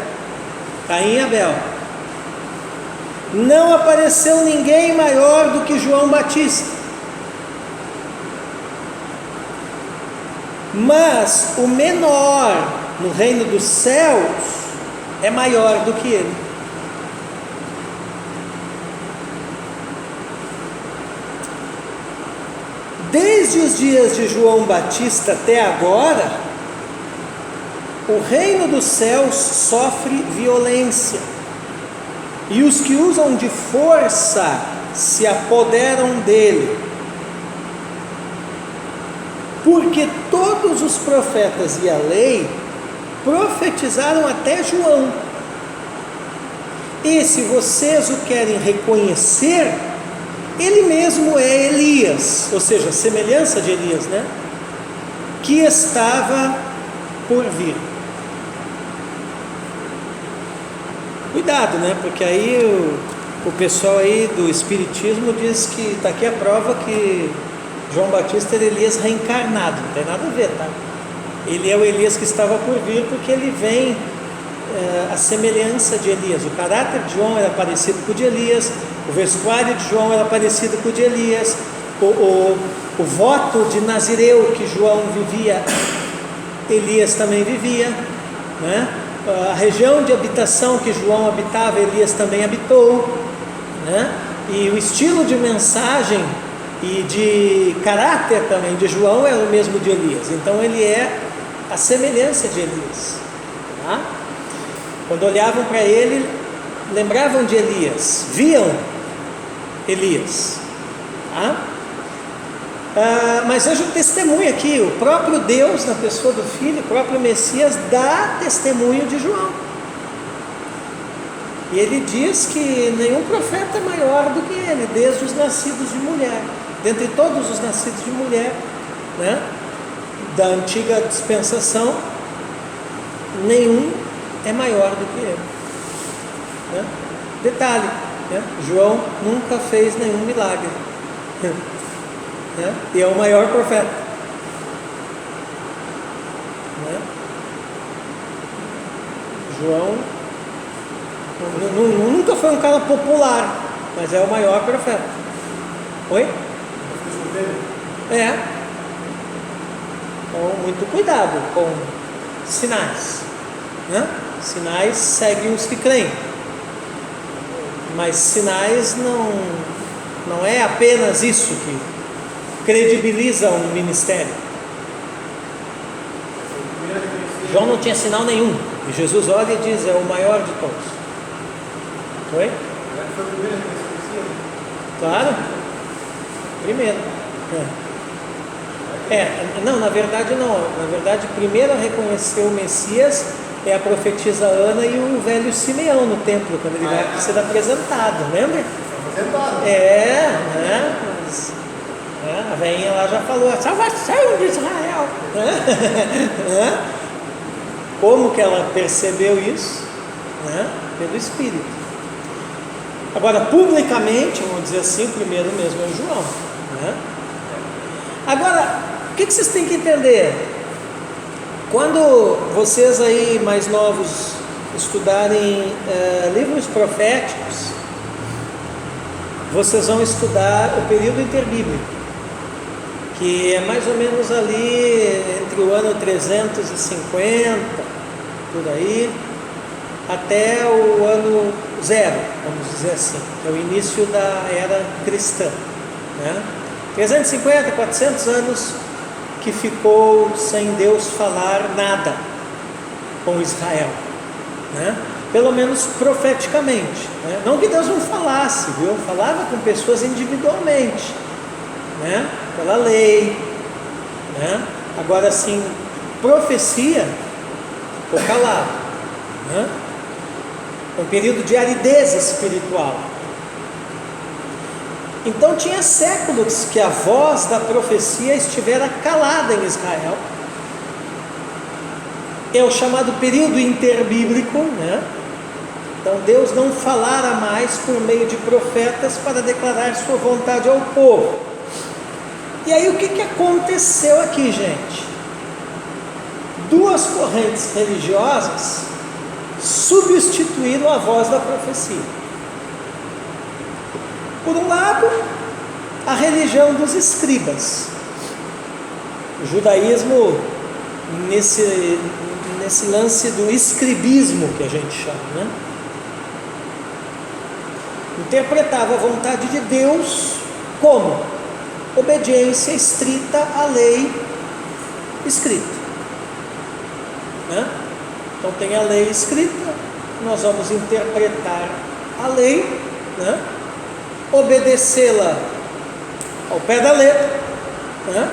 Caim e Abel. Não apareceu ninguém maior do que João Batista. Mas o menor no reino dos céus é maior do que ele. Desde os dias de João Batista até agora, o reino dos céus sofre violência, e os que usam de força se apoderam dele. Porque todos os profetas e a lei profetizaram até João. E se vocês o querem reconhecer, ele mesmo é Elias, ou seja, semelhança de Elias, né? Que estava por vir. Cuidado, né? Porque aí o pessoal aí do Espiritismo diz que está aqui a prova que João Batista era Elias reencarnado. Não tem nada a ver, tá? Ele é o Elias que estava por vir, porque ele vem a semelhança de Elias. O caráter de João era parecido com o de Elias, o vestuário de João era parecido com o de Elias, o voto de Nazireu que João vivia, Elias também vivia, né? A região de habitação que João habitava, Elias também habitou, né? E o estilo de mensagem e de caráter também de João era o mesmo de Elias. Então ele é a semelhança de Elias, tá? Quando olhavam para ele, lembravam de Elias, viam Elias, tá? Mas hoje o testemunho aqui, o próprio Deus na pessoa do Filho, o próprio Messias dá testemunho de João, e ele diz que nenhum profeta é maior do que ele, desde os nascidos de mulher, dentre todos os nascidos de mulher, né, da antiga dispensação, nenhum é maior do que ele, né? Detalhe, né? João nunca fez nenhum milagre, né? E é o maior profeta, né? João nunca foi um cara popular, mas é o maior profeta. Oi? É. Então, muito cuidado com sinais, né? Sinais seguem os que creem, mas sinais não é apenas isso que credibiliza um ministério. João não tinha sinal nenhum, e Jesus olha e diz: é o maior de todos. Oi? Foi o primeiro que conhecia? Claro, primeiro. Não, na verdade não. Na verdade, primeiro a reconhecer o Messias é a profetisa Ana e o velho Simeão no templo, quando ele vai ser apresentado, lembra? Apresentado. Né? Mas, a velhinha lá já falou: a salvação de Israel. Né? Como que ela percebeu isso? Né? Pelo Espírito. Agora, publicamente, vamos dizer assim, o primeiro mesmo é João, né? Agora, o que vocês têm que entender? Quando vocês aí mais novos estudarem livros proféticos, vocês vão estudar o período interbíblico, que é mais ou menos ali entre o ano 350, por aí, até o ano zero, vamos dizer assim, que é o início da era cristã, né? 350, 400 anos que ficou sem Deus falar nada com Israel, né? Pelo menos profeticamente, né? Não que Deus não falasse, viu? Falava com pessoas individualmente, né? Pela lei, né? Agora sim, profecia, ficou calado, né? Um período de aridez espiritual. Então tinha séculos que a voz da profecia estivera calada em Israel. É o chamado período interbíblico, né? Então Deus não falara mais por meio de profetas para declarar sua vontade ao povo. E aí o que aconteceu aqui, gente? Duas correntes religiosas substituíram a voz da profecia. Por um lado, a religião dos escribas. O judaísmo, nesse lance do escribismo que a gente chama, né? Interpretava a vontade de Deus como obediência estrita à lei escrita, né? Então tem a lei escrita, nós vamos interpretar a lei, né? Obedecê-la ao pé da letra, né?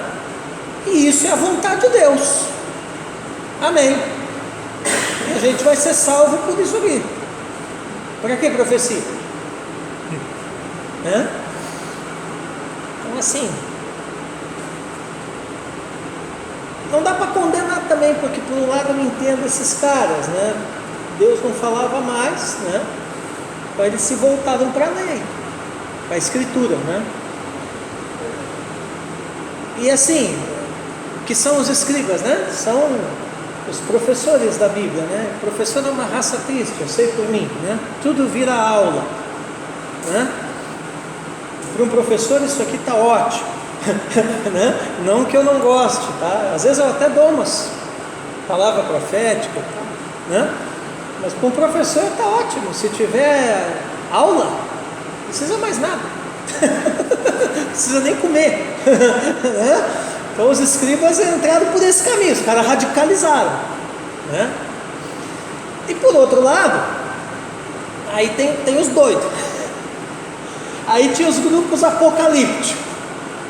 E isso é a vontade de Deus. Amém. E a gente vai ser salvo por isso aqui. Para que profecia? Né? Então assim, não dá para condenar também, porque por um lado eu não entendo esses caras, né? Deus não falava mais, né? Então eles se voltaram para a lei, para a escritura, né? E assim, que são os escribas, né? São os professores da Bíblia, né? O professor é uma raça triste, eu sei por mim, né? Tudo vira aula, né? Para um professor isso aqui está ótimo, né? Não que eu não goste, tá? Às vezes eu até dou umas palavras proféticas, né? Mas para um professor está ótimo. Se tiver aula, não precisa mais nada, não precisa nem comer, né? Então os escribas entraram por esse caminho, os caras radicalizaram, né? E por outro lado, aí tem os doidos. Aí tinha os grupos apocalípticos.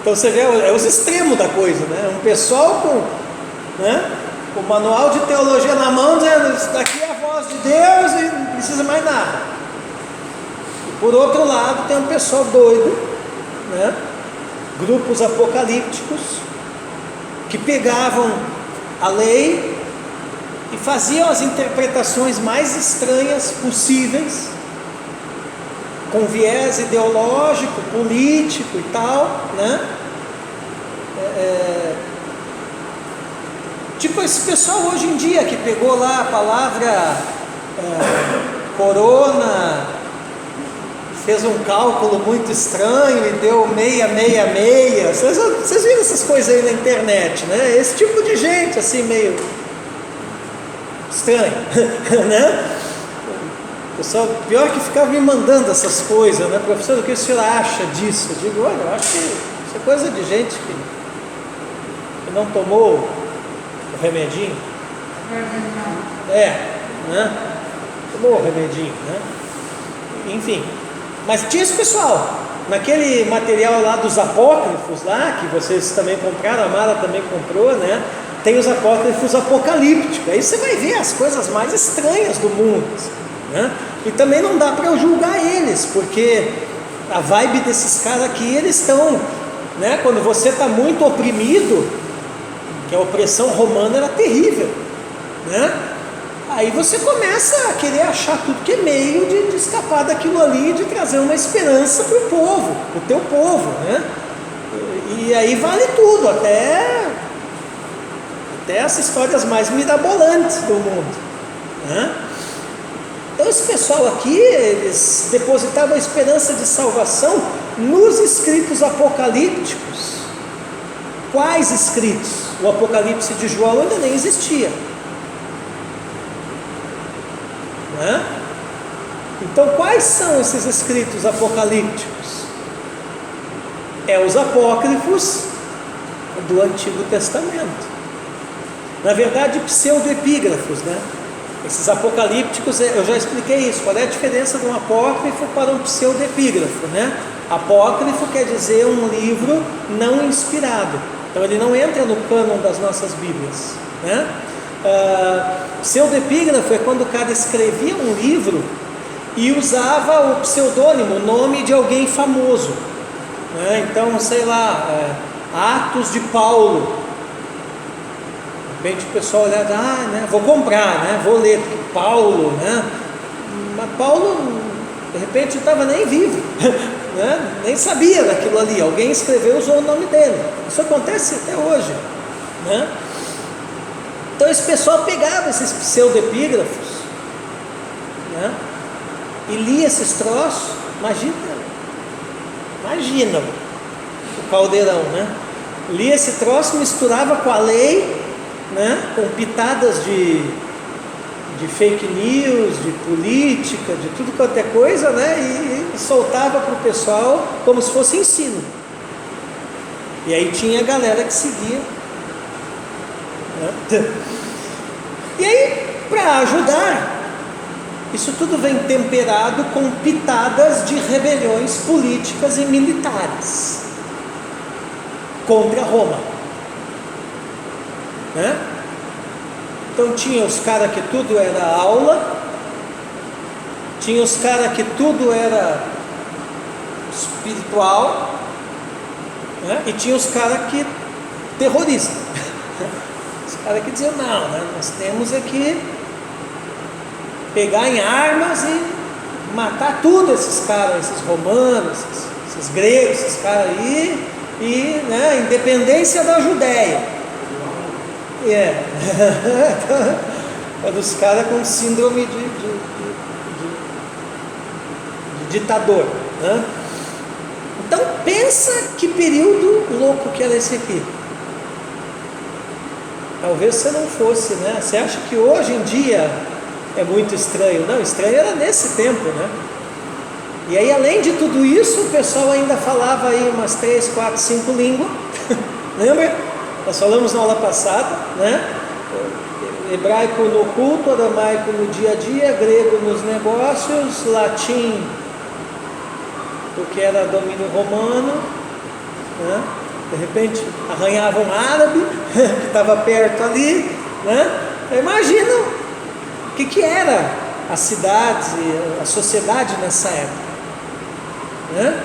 Então você vê, é os extremos da coisa, né? Um pessoal com o manual de teologia na mão, dizendo, isso daqui é a voz de Deus e não precisa mais nada. E por outro lado tem um pessoal doido, né? Grupos apocalípticos, que pegavam a lei e faziam as interpretações mais estranhas possíveis, com viés ideológico, político e tal, né? Tipo esse pessoal hoje em dia que pegou lá a palavra corona, fez um cálculo muito estranho e deu 666. Vocês viram essas coisas aí na internet, né? Esse tipo de gente assim meio estranho, né? Pessoal, pior que ficava me mandando essas coisas, né? Professor, o que o senhor acha disso? Eu digo, olha, eu acho que isso é coisa de gente que não tomou o remedinho. Né? Tomou o remedinho, né? Enfim, mas tinha esse pessoal, naquele material lá dos apócrifos lá, que vocês também compraram, a Mara também comprou, né? Tem os apócrifos apocalípticos, aí você vai ver as coisas mais estranhas do mundo, né? E também não dá para eu julgar eles, porque a vibe desses caras aqui, eles estão, né? Quando você está muito oprimido, que a opressão romana era terrível, né? Aí você começa a querer achar tudo que é meio de escapar daquilo ali, de trazer uma esperança para o povo, o teu povo, né? E aí vale tudo, até as histórias mais mirabolantes do mundo, né? Então esse pessoal aqui, eles depositavam a esperança de salvação nos escritos apocalípticos. Quais escritos? O Apocalipse de João ainda nem existia, né? Então quais são esses escritos apocalípticos? É os apócrifos do Antigo Testamento, na verdade pseudoepígrafos, né? Esses apocalípticos, eu já expliquei isso. Qual é a diferença de um apócrifo para um pseudoepígrafo, né? Apócrifo quer dizer um livro não inspirado, então ele não entra no cânon das nossas Bíblias, né? Pseudoepígrafo é quando o cara escrevia um livro e usava o pseudônimo, o nome de alguém famoso, né? Então, sei lá, Atos de Paulo. De repente o pessoal olha, né? Vou comprar, né? Vou ler, porque Paulo, né? Mas Paulo, de repente, não estava nem vivo, né? Nem sabia daquilo ali. Alguém escreveu e usou o nome dele. Isso acontece até hoje, né? Então esse pessoal pegava esses pseudoepígrafos, né? E lia esses troços. Imagina o caldeirão, né? Lia esse troço, misturava com a lei, né? Com pitadas de fake news, de política, de tudo quanto é coisa, né? E soltava para o pessoal como se fosse ensino. E aí tinha a galera que seguia, né? E aí, para ajudar, isso tudo vem temperado com pitadas de rebeliões políticas e militares contra Roma, né? Então tinha os caras que tudo era aula, tinha os caras que tudo era espiritual, né? E tinha os caras que terroristas, os caras que diziam, não, né? Nós temos aqui pegar em armas e matar tudo esses caras, esses romanos, esses gregos, esses caras aí, e, né, independência da Judéia. É dos caras com síndrome de ditador, né? Então pensa que período louco que era esse aqui. Talvez você não fosse, né? Você acha que hoje em dia é muito estranho? Não, estranho era nesse tempo, né? E aí, além de tudo isso, o pessoal ainda falava aí umas 3, 4, 5 línguas. Lembra? Nós falamos na aula passada, né? Hebraico no culto, aramaico no dia a dia, grego nos negócios, latim, porque era domínio romano, né? De repente arranhavam árabe, que estava perto ali, né? Imagina o que era a cidade, a sociedade nessa época, né?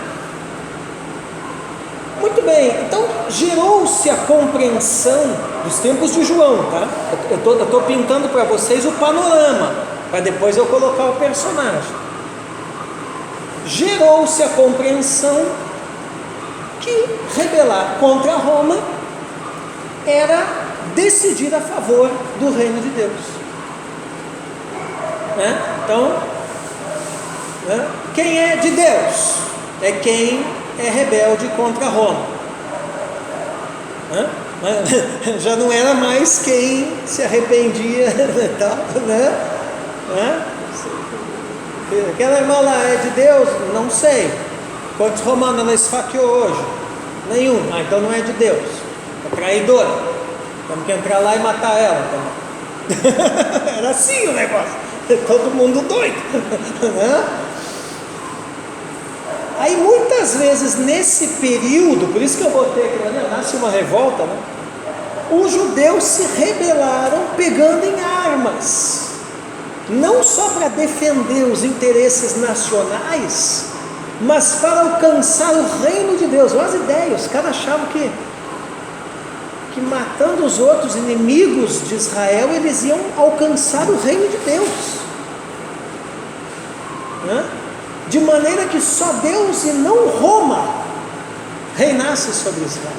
Muito bem, então gerou-se a compreensão dos tempos de João, tá? Eu estou pintando para vocês o panorama, para depois eu colocar o personagem. Gerou-se a compreensão que rebelar contra Roma era decidir a favor do reino de Deus, né? Então, né? Quem é de Deus é quem é rebelde contra Roma, né? Já não era mais quem se arrependia, né? Aquela irmã lá é de Deus? Não sei. Quantos romanos ela esfaqueou hoje? Nenhum. Então não é de Deus, é traidora, temos que entrar lá e matar ela também. Era assim o negócio, todo mundo doido, né? Aí muitas vezes nesse período, por isso que eu botei aqui, né, nasce uma revolta, né? Os judeus se rebelaram pegando em armas, não só para defender os interesses nacionais, mas para alcançar o reino de Deus. Olha as ideias, os caras achavam que matando os outros inimigos de Israel, eles iam alcançar o reino de Deus, né? De maneira que só Deus e não Roma reinasse sobre Israel.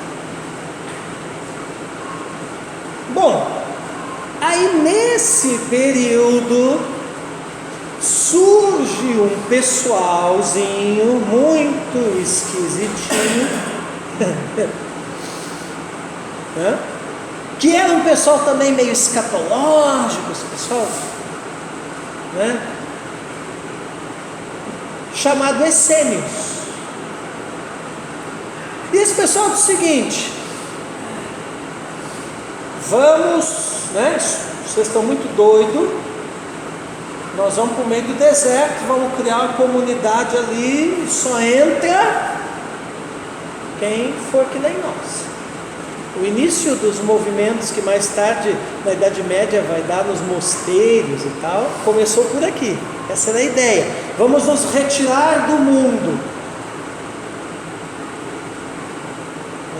Bom, aí nesse período surge um pessoalzinho muito esquisitinho, que era um pessoal também meio escatológico, esse pessoal, né? Chamado essênios. E esse pessoal diz o seguinte: vamos, né? Vocês estão muito doidos, nós vamos para o meio do deserto, vamos criar uma comunidade ali, e só entra quem for que nem nós. O início dos movimentos que mais tarde, na Idade Média, vai dar nos mosteiros e tal, começou por aqui. Essa era a ideia. Vamos nos retirar do mundo,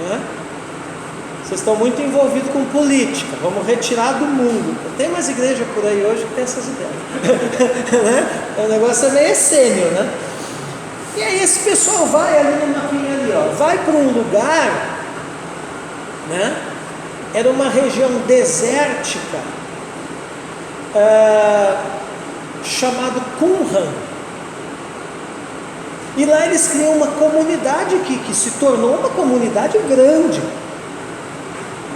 né? vocês estão muito envolvidos com política, vamos retirar do mundo. Tem umas igrejas por aí hoje que tem essas ideias. Né? O negócio é meio essênio, né? E aí esse pessoal vai ali no mapinha ali, ó, vai para um lugar, né? Era uma região desértica, chamado Qumran. E lá eles criam uma comunidade que se tornou uma comunidade grande.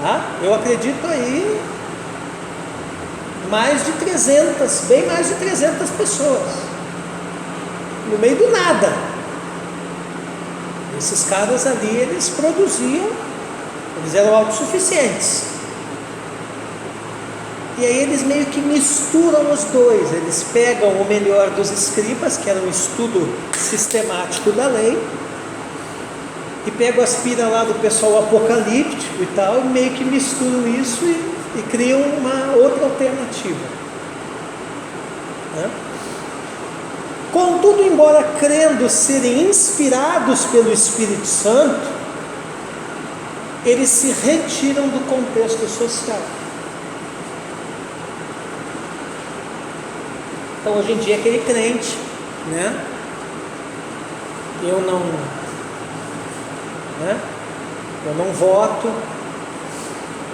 Tá? Eu acredito aí mais de 300, bem mais de 300 pessoas. No meio do nada. Esses caras ali, eles produziam, eles eram autossuficientes. E aí eles meio que misturam os dois. Eles pegam o melhor dos escribas, que era um estudo sistemático da lei, e pegam as piras lá do pessoal apocalíptico e tal, e meio que misturam isso e criam uma outra alternativa. Né? Contudo, embora crendo serem inspirados pelo Espírito Santo, eles se retiram do contexto social. Então, hoje em dia, aquele crente, né? Eu não voto,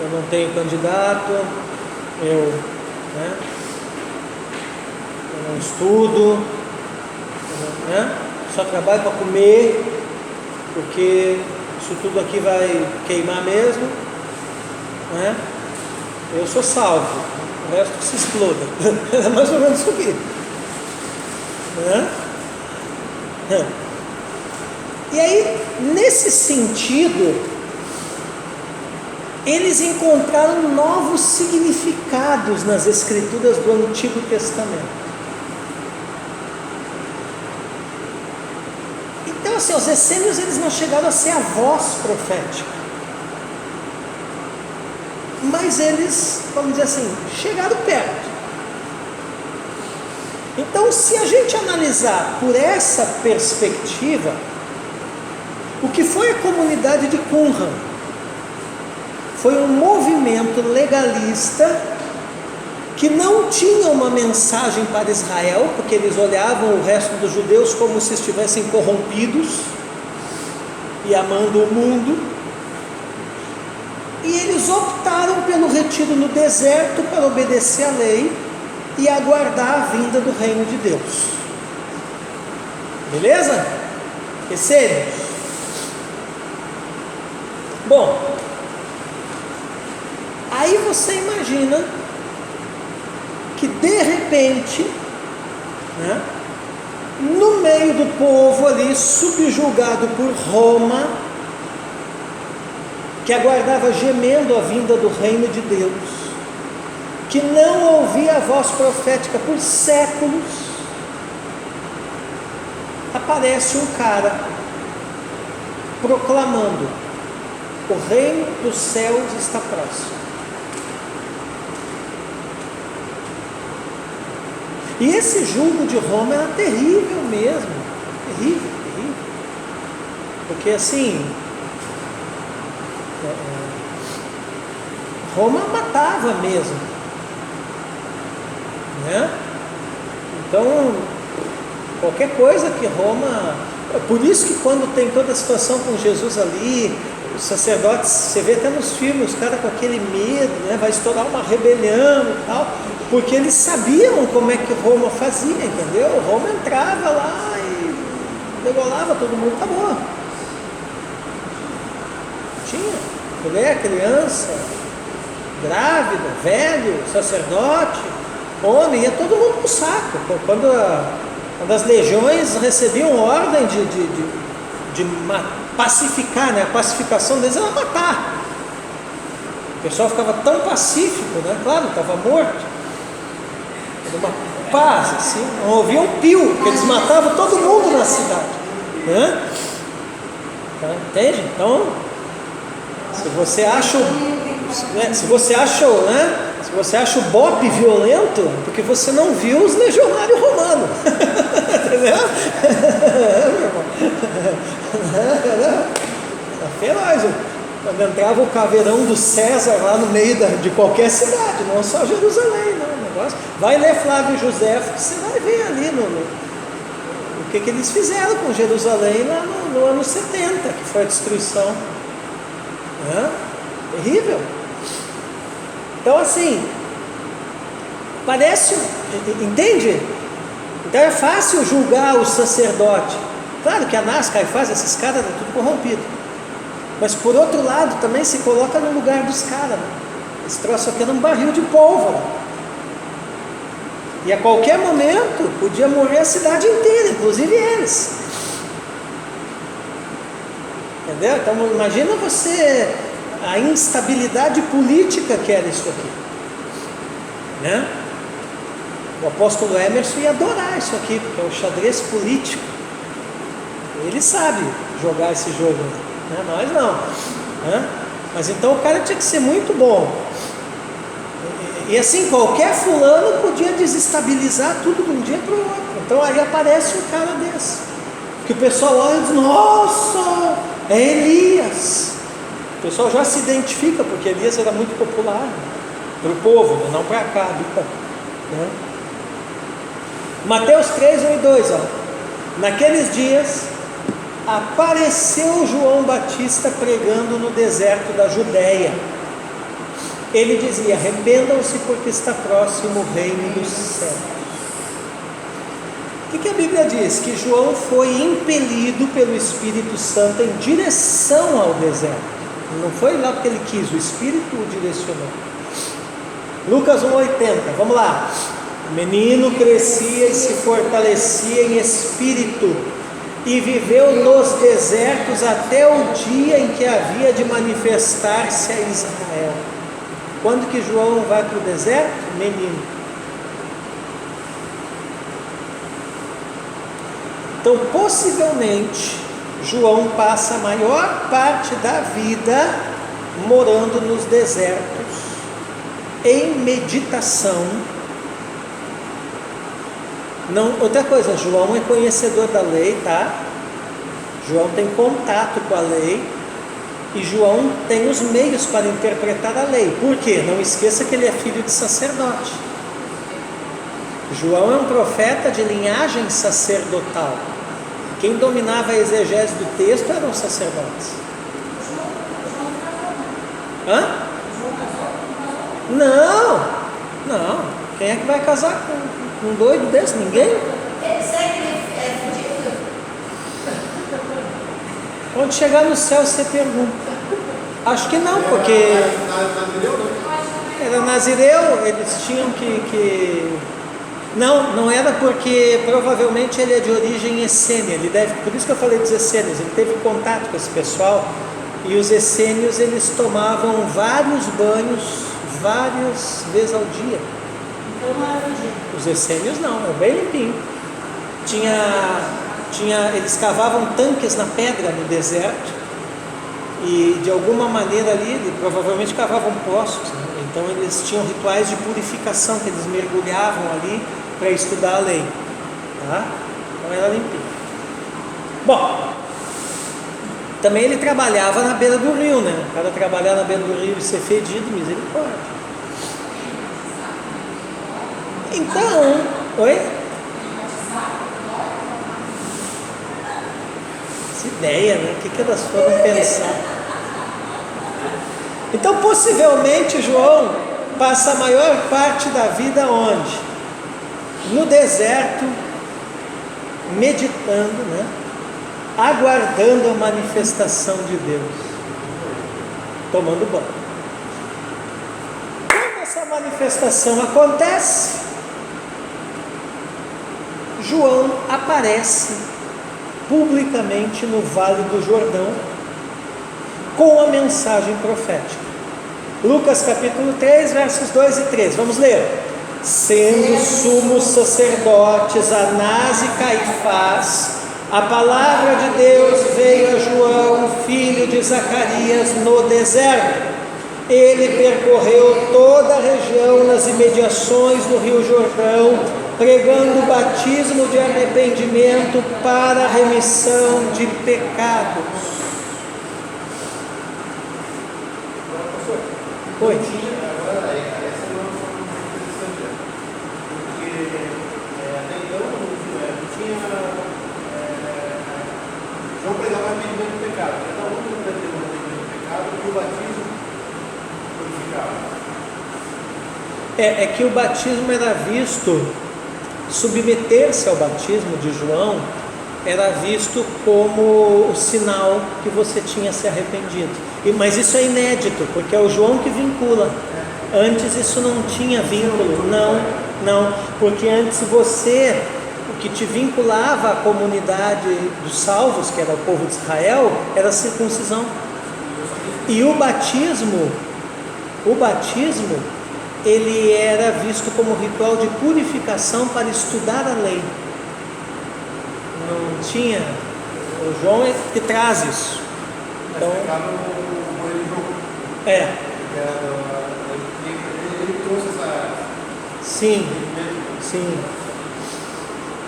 eu não tenho candidato, eu não estudo, só trabalho para comer, porque isso tudo aqui vai queimar mesmo, né? Eu sou salvo, o resto se exploda. É mais ou menos isso aqui, né? E aí, nesse sentido, eles encontraram novos significados nas escrituras do Antigo Testamento. Então, assim, os essênios, eles não chegaram a ser a voz profética, mas eles, vamos dizer assim, chegaram perto. Então, se a gente analisar por essa perspectiva, o que foi a comunidade de Qumran? Foi um movimento legalista que não tinha uma mensagem para Israel, porque eles olhavam o resto dos judeus como se estivessem corrompidos e amando o mundo, e eles optaram pelo retiro no deserto para obedecer à lei e aguardar a vinda do reino de Deus. Beleza? Essênios? Bom, aí você imagina que de repente, né, no meio do povo ali, subjugado por Roma, que aguardava gemendo a vinda do reino de Deus, que não ouvia a voz profética por séculos, aparece um cara proclamando: o reino dos céus está próximo. E esse jugo de Roma era terrível mesmo, terrível, terrível, porque assim, Roma matava mesmo, né? Então, qualquer coisa que Roma... Por isso que quando tem toda a situação com Jesus ali, os sacerdotes, você vê até nos filmes, os caras com aquele medo, né? Vai estourar uma rebelião e tal, porque eles sabiam como é que Roma fazia, entendeu? Roma entrava lá e degolava todo mundo, acabou. Tinha mulher, criança, grávida, velho, sacerdote, homem, ia todo mundo pro saco. Quando as legiões recebiam ordem de pacificar, né? A pacificação deles era matar. O pessoal ficava tão pacífico, né? Claro, estava morto. Era uma paz, assim, não havia um pio, porque eles matavam todo mundo na cidade, né? Entende? Então, se você acha o bope violento, porque você não viu os legionários romanos. Entendeu? Meu irmão. Era feroz. Quando entrava pregava o caveirão do César lá no meio de qualquer cidade, não só Jerusalém, não, o negócio. Vai ler Flávio José, você vai ver ali o que eles fizeram com Jerusalém lá no ano 70, que foi a destruição. Terrível. Então assim, parece, entende? Então é fácil julgar o sacerdote. Claro que Anás, Caifás, esses caras eram tudo corrompido. Mas por outro lado também se coloca no lugar dos caras. Esse troço aqui era um barril de pólvora. E a qualquer momento podia morrer a cidade inteira, inclusive eles. Entendeu? Então imagina você a instabilidade política que era isso aqui, né? O apóstolo Emerson ia adorar isso aqui, porque é o xadrez político. Ele sabe jogar esse jogo, né? Nós não, né? Mas então o cara tinha que ser muito bom. E assim, qualquer fulano podia desestabilizar tudo de um dia para o outro. Então aí aparece um cara desse, que o pessoal olha e diz: nossa, é Elias. O pessoal já se identifica, porque Elias era muito popular, né? Para o povo, né? Não para cá, né? Mateus 3, 1 e 2, ó. Naqueles dias apareceu João Batista pregando no deserto da Judéia. Ele dizia: arrependam-se, porque está próximo o reino dos céus. O que a Bíblia diz? Que João foi impelido pelo Espírito Santo em direção ao deserto. Não foi lá porque ele quis, o Espírito o direcionou. Lucas 1,80, vamos lá. O menino crescia e se fortalecia em espírito, e viveu nos desertos até o dia em que havia de manifestar-se a Israel. Quando que João vai para o deserto? Menino. Então, possivelmente, João passa a maior parte da vida morando nos desertos, em meditação. Não, outra coisa, João é conhecedor da lei, tá? João tem contato com a lei, e João tem os meios para interpretar a lei. Por quê? Não esqueça que ele é filho de sacerdote. João é um profeta de linhagem sacerdotal. Quem dominava a exegese do texto eram os sacerdotes. Não. Quem é que vai casar com um doido desse? Ninguém? Quando chegar no céu você pergunta. Acho que não, porque era nazireu, eles tinham que... Não era, porque provavelmente ele é de origem essênia. Por isso que eu falei dos essênios, ele teve contato com esse pessoal. E os essênios, eles tomavam vários banhos, várias vezes ao dia. Os essênios não, é bem limpinho. Eles cavavam tanques na pedra no deserto, e de alguma maneira ali, provavelmente cavavam poços, né? Então eles tinham rituais de purificação, que eles mergulhavam ali para estudar a lei, tá? Então era limpinho. Bom, também ele trabalhava na beira do rio, né? O cara trabalhar na beira do rio e ser fedido, misericórdia. Então, oi? Essa ideia, né? O que elas foram pensar? Então, possivelmente, João passa a maior parte da vida onde? No deserto, meditando, né? Aguardando a manifestação de Deus, tomando banho. Quando essa manifestação acontece, João aparece publicamente no Vale do Jordão com a mensagem profética. Lucas capítulo 3, versos 2 e 3, vamos ler. Sendo sumos sacerdotes Anás e Caifás, a palavra de Deus veio a João, filho de Zacarias, no deserto. Ele percorreu toda a região nas imediações do Rio Jordão, pregando o batismo de arrependimento para a remissão de pecados. Oi. Não tinha, agora, essa é uma forma muito interessante, né? Porque até então não tinha. João pregava arrependimento do pecado. Cada um entendeu o arrependimento do pecado e o batismo purificava. É que o batismo era visto, submeter-se ao batismo de João era visto como o sinal que você tinha se arrependido. Mas isso é inédito, porque é o João que vincula. Antes isso não tinha vínculo, não, porque antes você, o que te vinculava à comunidade dos salvos, que era o povo de Israel, era a circuncisão. E o batismo, ele era visto como ritual de purificação para estudar a lei. Não tinha, o João é que traz isso. Então, ele trouxe essa. Sim.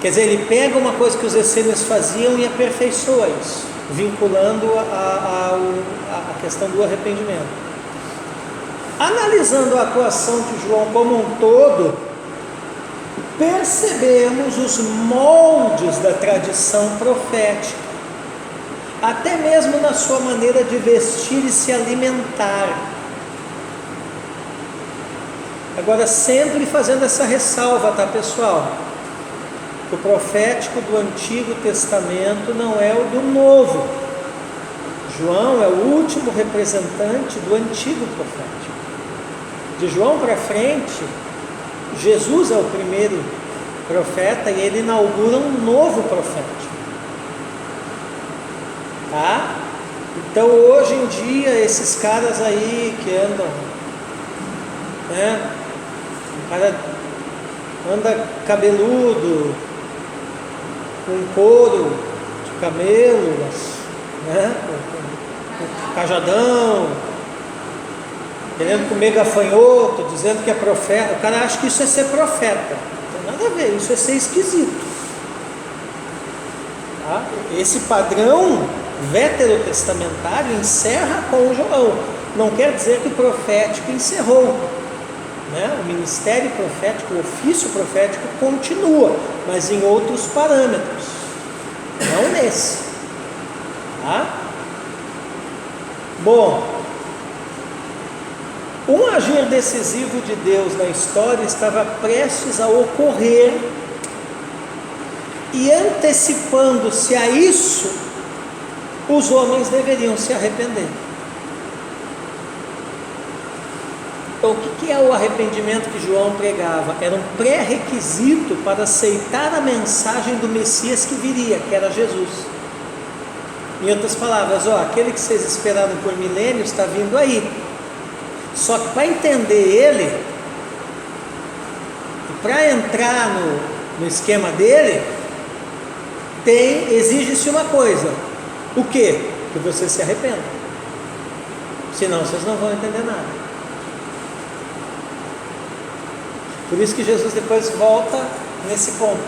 Quer dizer, ele pega uma coisa que os essênios faziam e aperfeiçoa isso, vinculando a questão do arrependimento. Analisando a atuação de João como um todo, percebemos os moldes da tradição profética, até mesmo na sua maneira de vestir e se alimentar. Agora, sempre fazendo essa ressalva, tá, pessoal? O profético do Antigo Testamento não é o do Novo. João é o último representante do Antigo Profético. De João para frente, Jesus é o primeiro profeta e ele inaugura um novo profético. Tá? Então hoje em dia esses caras aí que andam, né? O cara anda cabeludo, com couro de camelo, né? Com cajadão, querendo comer gafanhoto, dizendo que é profeta. O cara acha que isso é ser profeta. Não tem nada a ver, isso é ser esquisito. Tá? Esse padrão veterotestamentário encerra com João. Não quer dizer que o profético encerrou, né? O ministério profético, o ofício profético continua, mas em outros parâmetros, não nesse. Tá? Bom, um agir decisivo de Deus na história estava prestes a ocorrer, e antecipando-se a isso, os homens deveriam se arrepender. Então, o que é o arrependimento que João pregava? Era um pré-requisito para aceitar a mensagem do Messias que viria, que era Jesus. Em outras palavras, aquele que vocês esperaram por milênios está vindo aí. Só que para entender ele, e para entrar no esquema dele, exige-se uma coisa. O quê? Que você se arrependa. Senão vocês não vão entender nada. Por isso que Jesus depois volta nesse ponto.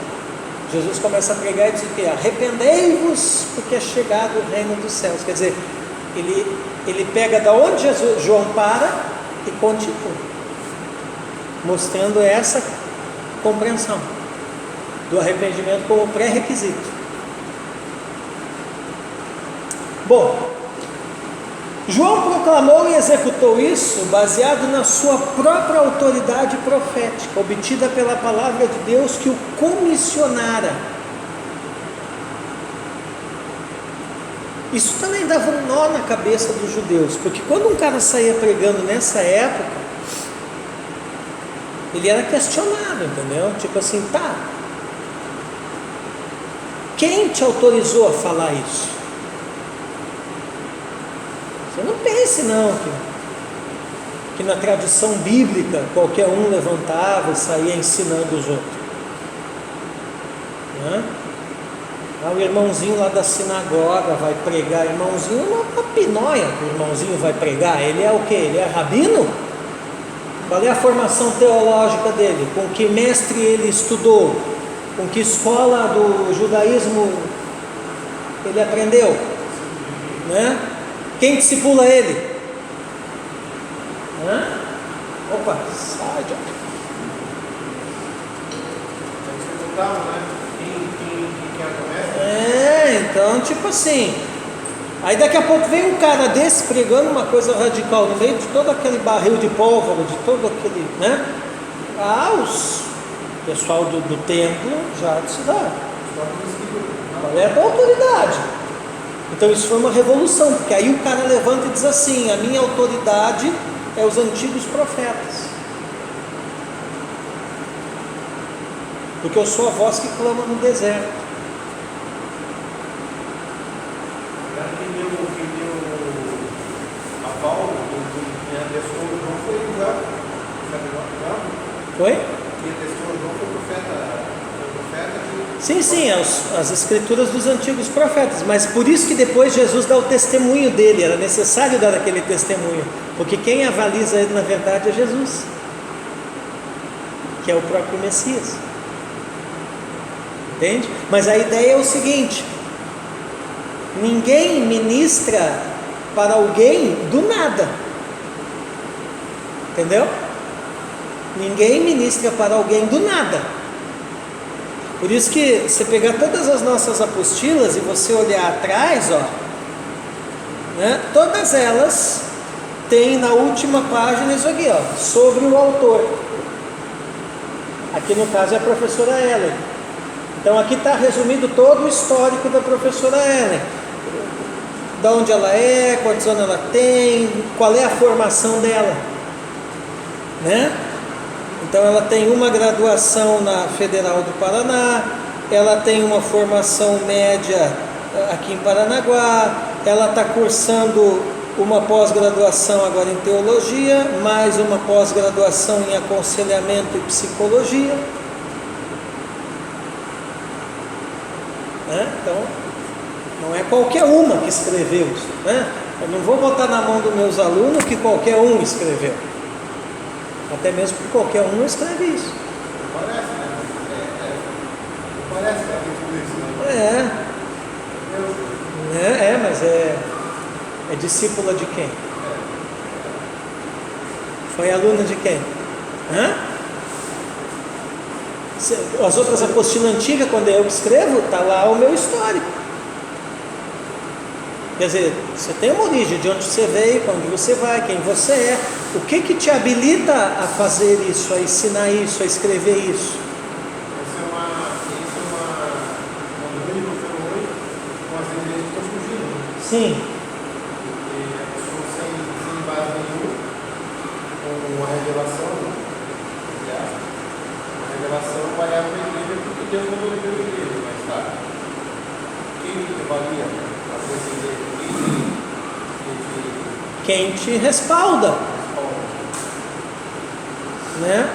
Jesus começa a pregar e diz o quê? Arrependei-vos, porque é chegado o reino dos céus. Quer dizer, ele pega da onde João para e continua, mostrando essa compreensão do arrependimento como pré-requisito. Bom, João proclamou e executou isso baseado na sua própria autoridade profética, obtida pela palavra de Deus que o comissionara. Isso também dava um nó na cabeça dos judeus, porque quando um cara saía pregando nessa época, ele era questionado, entendeu? Tipo assim, tá, quem te autorizou a falar isso? Você não pense não que na tradição bíblica qualquer um levantava e saía ensinando os outros, né? O irmãozinho lá da sinagoga vai pregar. Irmãozinho é uma pinóia que o irmãozinho vai pregar. Ele é o quê? Ele é rabino? Qual é a formação teológica dele? Com que mestre ele estudou? Com que escola do judaísmo ele aprendeu? Né? Quem discipula ele? Hã? Opa, sai, John. Eles perguntavam, né? Quem começa? Então, tipo assim. Aí daqui a pouco vem um cara desse pregando uma coisa radical no meio de todo aquele barril de pólvora, de todo aquele, né? Os pessoal do templo já disse, qual é a tua autoridade? Então isso foi uma revolução, porque aí o cara levanta e diz assim: a minha autoridade é os antigos profetas, porque eu sou a voz que clama no deserto. Quem deu a Paulo, quem atestou o João foi o João. Foi? Quem atestou o João foi o profeta. Sim, as escrituras dos antigos profetas, mas por isso que depois Jesus dá o testemunho dele, era necessário dar aquele testemunho, porque quem avaliza ele na verdade é Jesus, que é o próprio Messias, entende? Mas a ideia é o seguinte: ninguém ministra para alguém do nada, entendeu? Ninguém ministra para alguém do nada. Por isso que você pegar todas as nossas apostilas e você olhar atrás, né, todas elas têm na última página isso aqui, sobre o autor. Aqui no caso é a professora Ellen. Então aqui está resumido todo o histórico da professora Ellen. Da onde ela é, quantos anos ela tem, qual é a formação dela, né? Então ela tem uma graduação na Federal do Paraná, ela tem uma formação média aqui em Paranaguá, ela está cursando uma pós-graduação agora em Teologia, mais uma pós-graduação em Aconselhamento e Psicologia, né? Então não é qualquer uma que escreveu isso, né? Eu não vou botar na mão dos meus alunos que qualquer um escreveu. Até mesmo porque qualquer um não escreve isso. Parece, né? Parece que tem tudo isso, né? Mas é discípula de quem? Foi aluna de quem? As outras apostilas antigas, quando eu escrevo, está lá o meu histórico. Quer dizer, você tem uma origem, de onde você veio, para onde você vai, quem você é. O que te habilita a fazer isso, a ensinar isso, a escrever isso? Essa é uma grande hoje com as igrejas que estão surgindo. Sim. Porque a pessoa sem base nenhuma, com uma revelação, a revelação vai à igreja porque Deus mandou a igreja, mas tá. Quem avalia a sua igreja? Quem te respalda, né?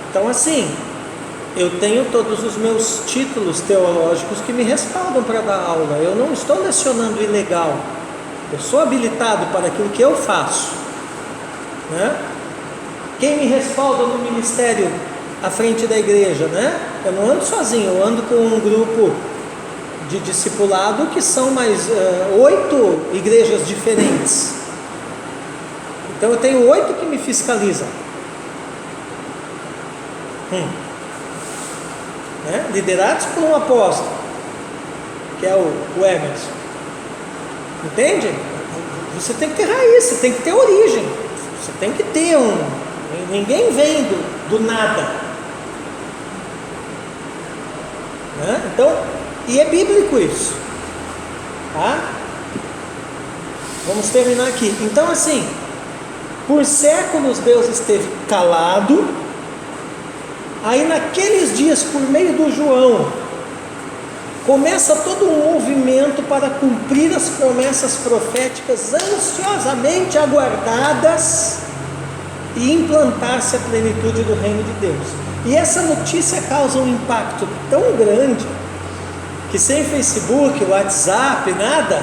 Então assim, eu tenho todos os meus títulos teológicos que me respaldam para dar aula. Eu não estou lecionando ilegal, eu sou habilitado para aquilo que eu faço, né? Quem me respalda no ministério à frente da igreja, né? Eu não ando sozinho, eu ando com um grupo de discipulado que são mais 8 igrejas diferentes. Então eu tenho 8 que me fiscalizam, né? Liderados por um apóstolo, que é o Emerson. Entende? Você tem que ter raiz, você tem que ter origem, você tem que ter ninguém vem do nada, né? Então, e é bíblico isso, tá? Vamos terminar aqui. Então assim, por séculos Deus esteve calado. Aí naqueles dias, por meio do João, começa todo um movimento para cumprir as promessas proféticas ansiosamente aguardadas e implantar-se a plenitude do reino de Deus. E essa notícia causa um impacto tão grande que sem Facebook, WhatsApp, nada,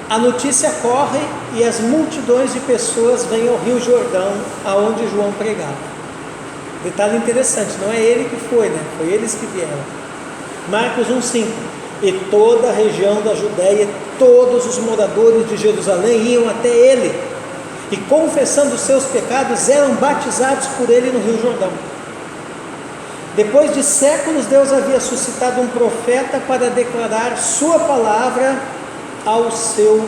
a notícia corre e as multidões de pessoas vêm ao Rio Jordão, aonde João pregava. Detalhe interessante, não é ele que foi, né? Foi eles que vieram. Marcos 1,5: e toda a região da Judéia, todos os moradores de Jerusalém iam até ele, e confessando os seus pecados, eram batizados por ele no Rio Jordão. Depois de séculos, Deus havia suscitado um profeta para declarar sua palavra ao seu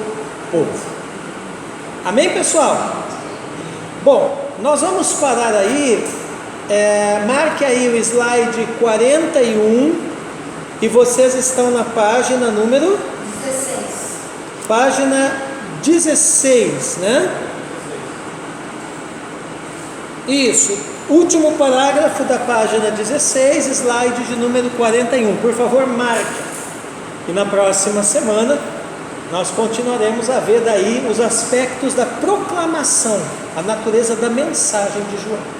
povo. Amém, pessoal? Bom, nós vamos parar aí, marque aí o slide 41, e vocês estão na página número 16. Página 16, né? Isso, último parágrafo da página 16, slide de número 41. Por favor, marque. E na próxima semana nós continuaremos a ver daí os aspectos da proclamação, a natureza da mensagem de João.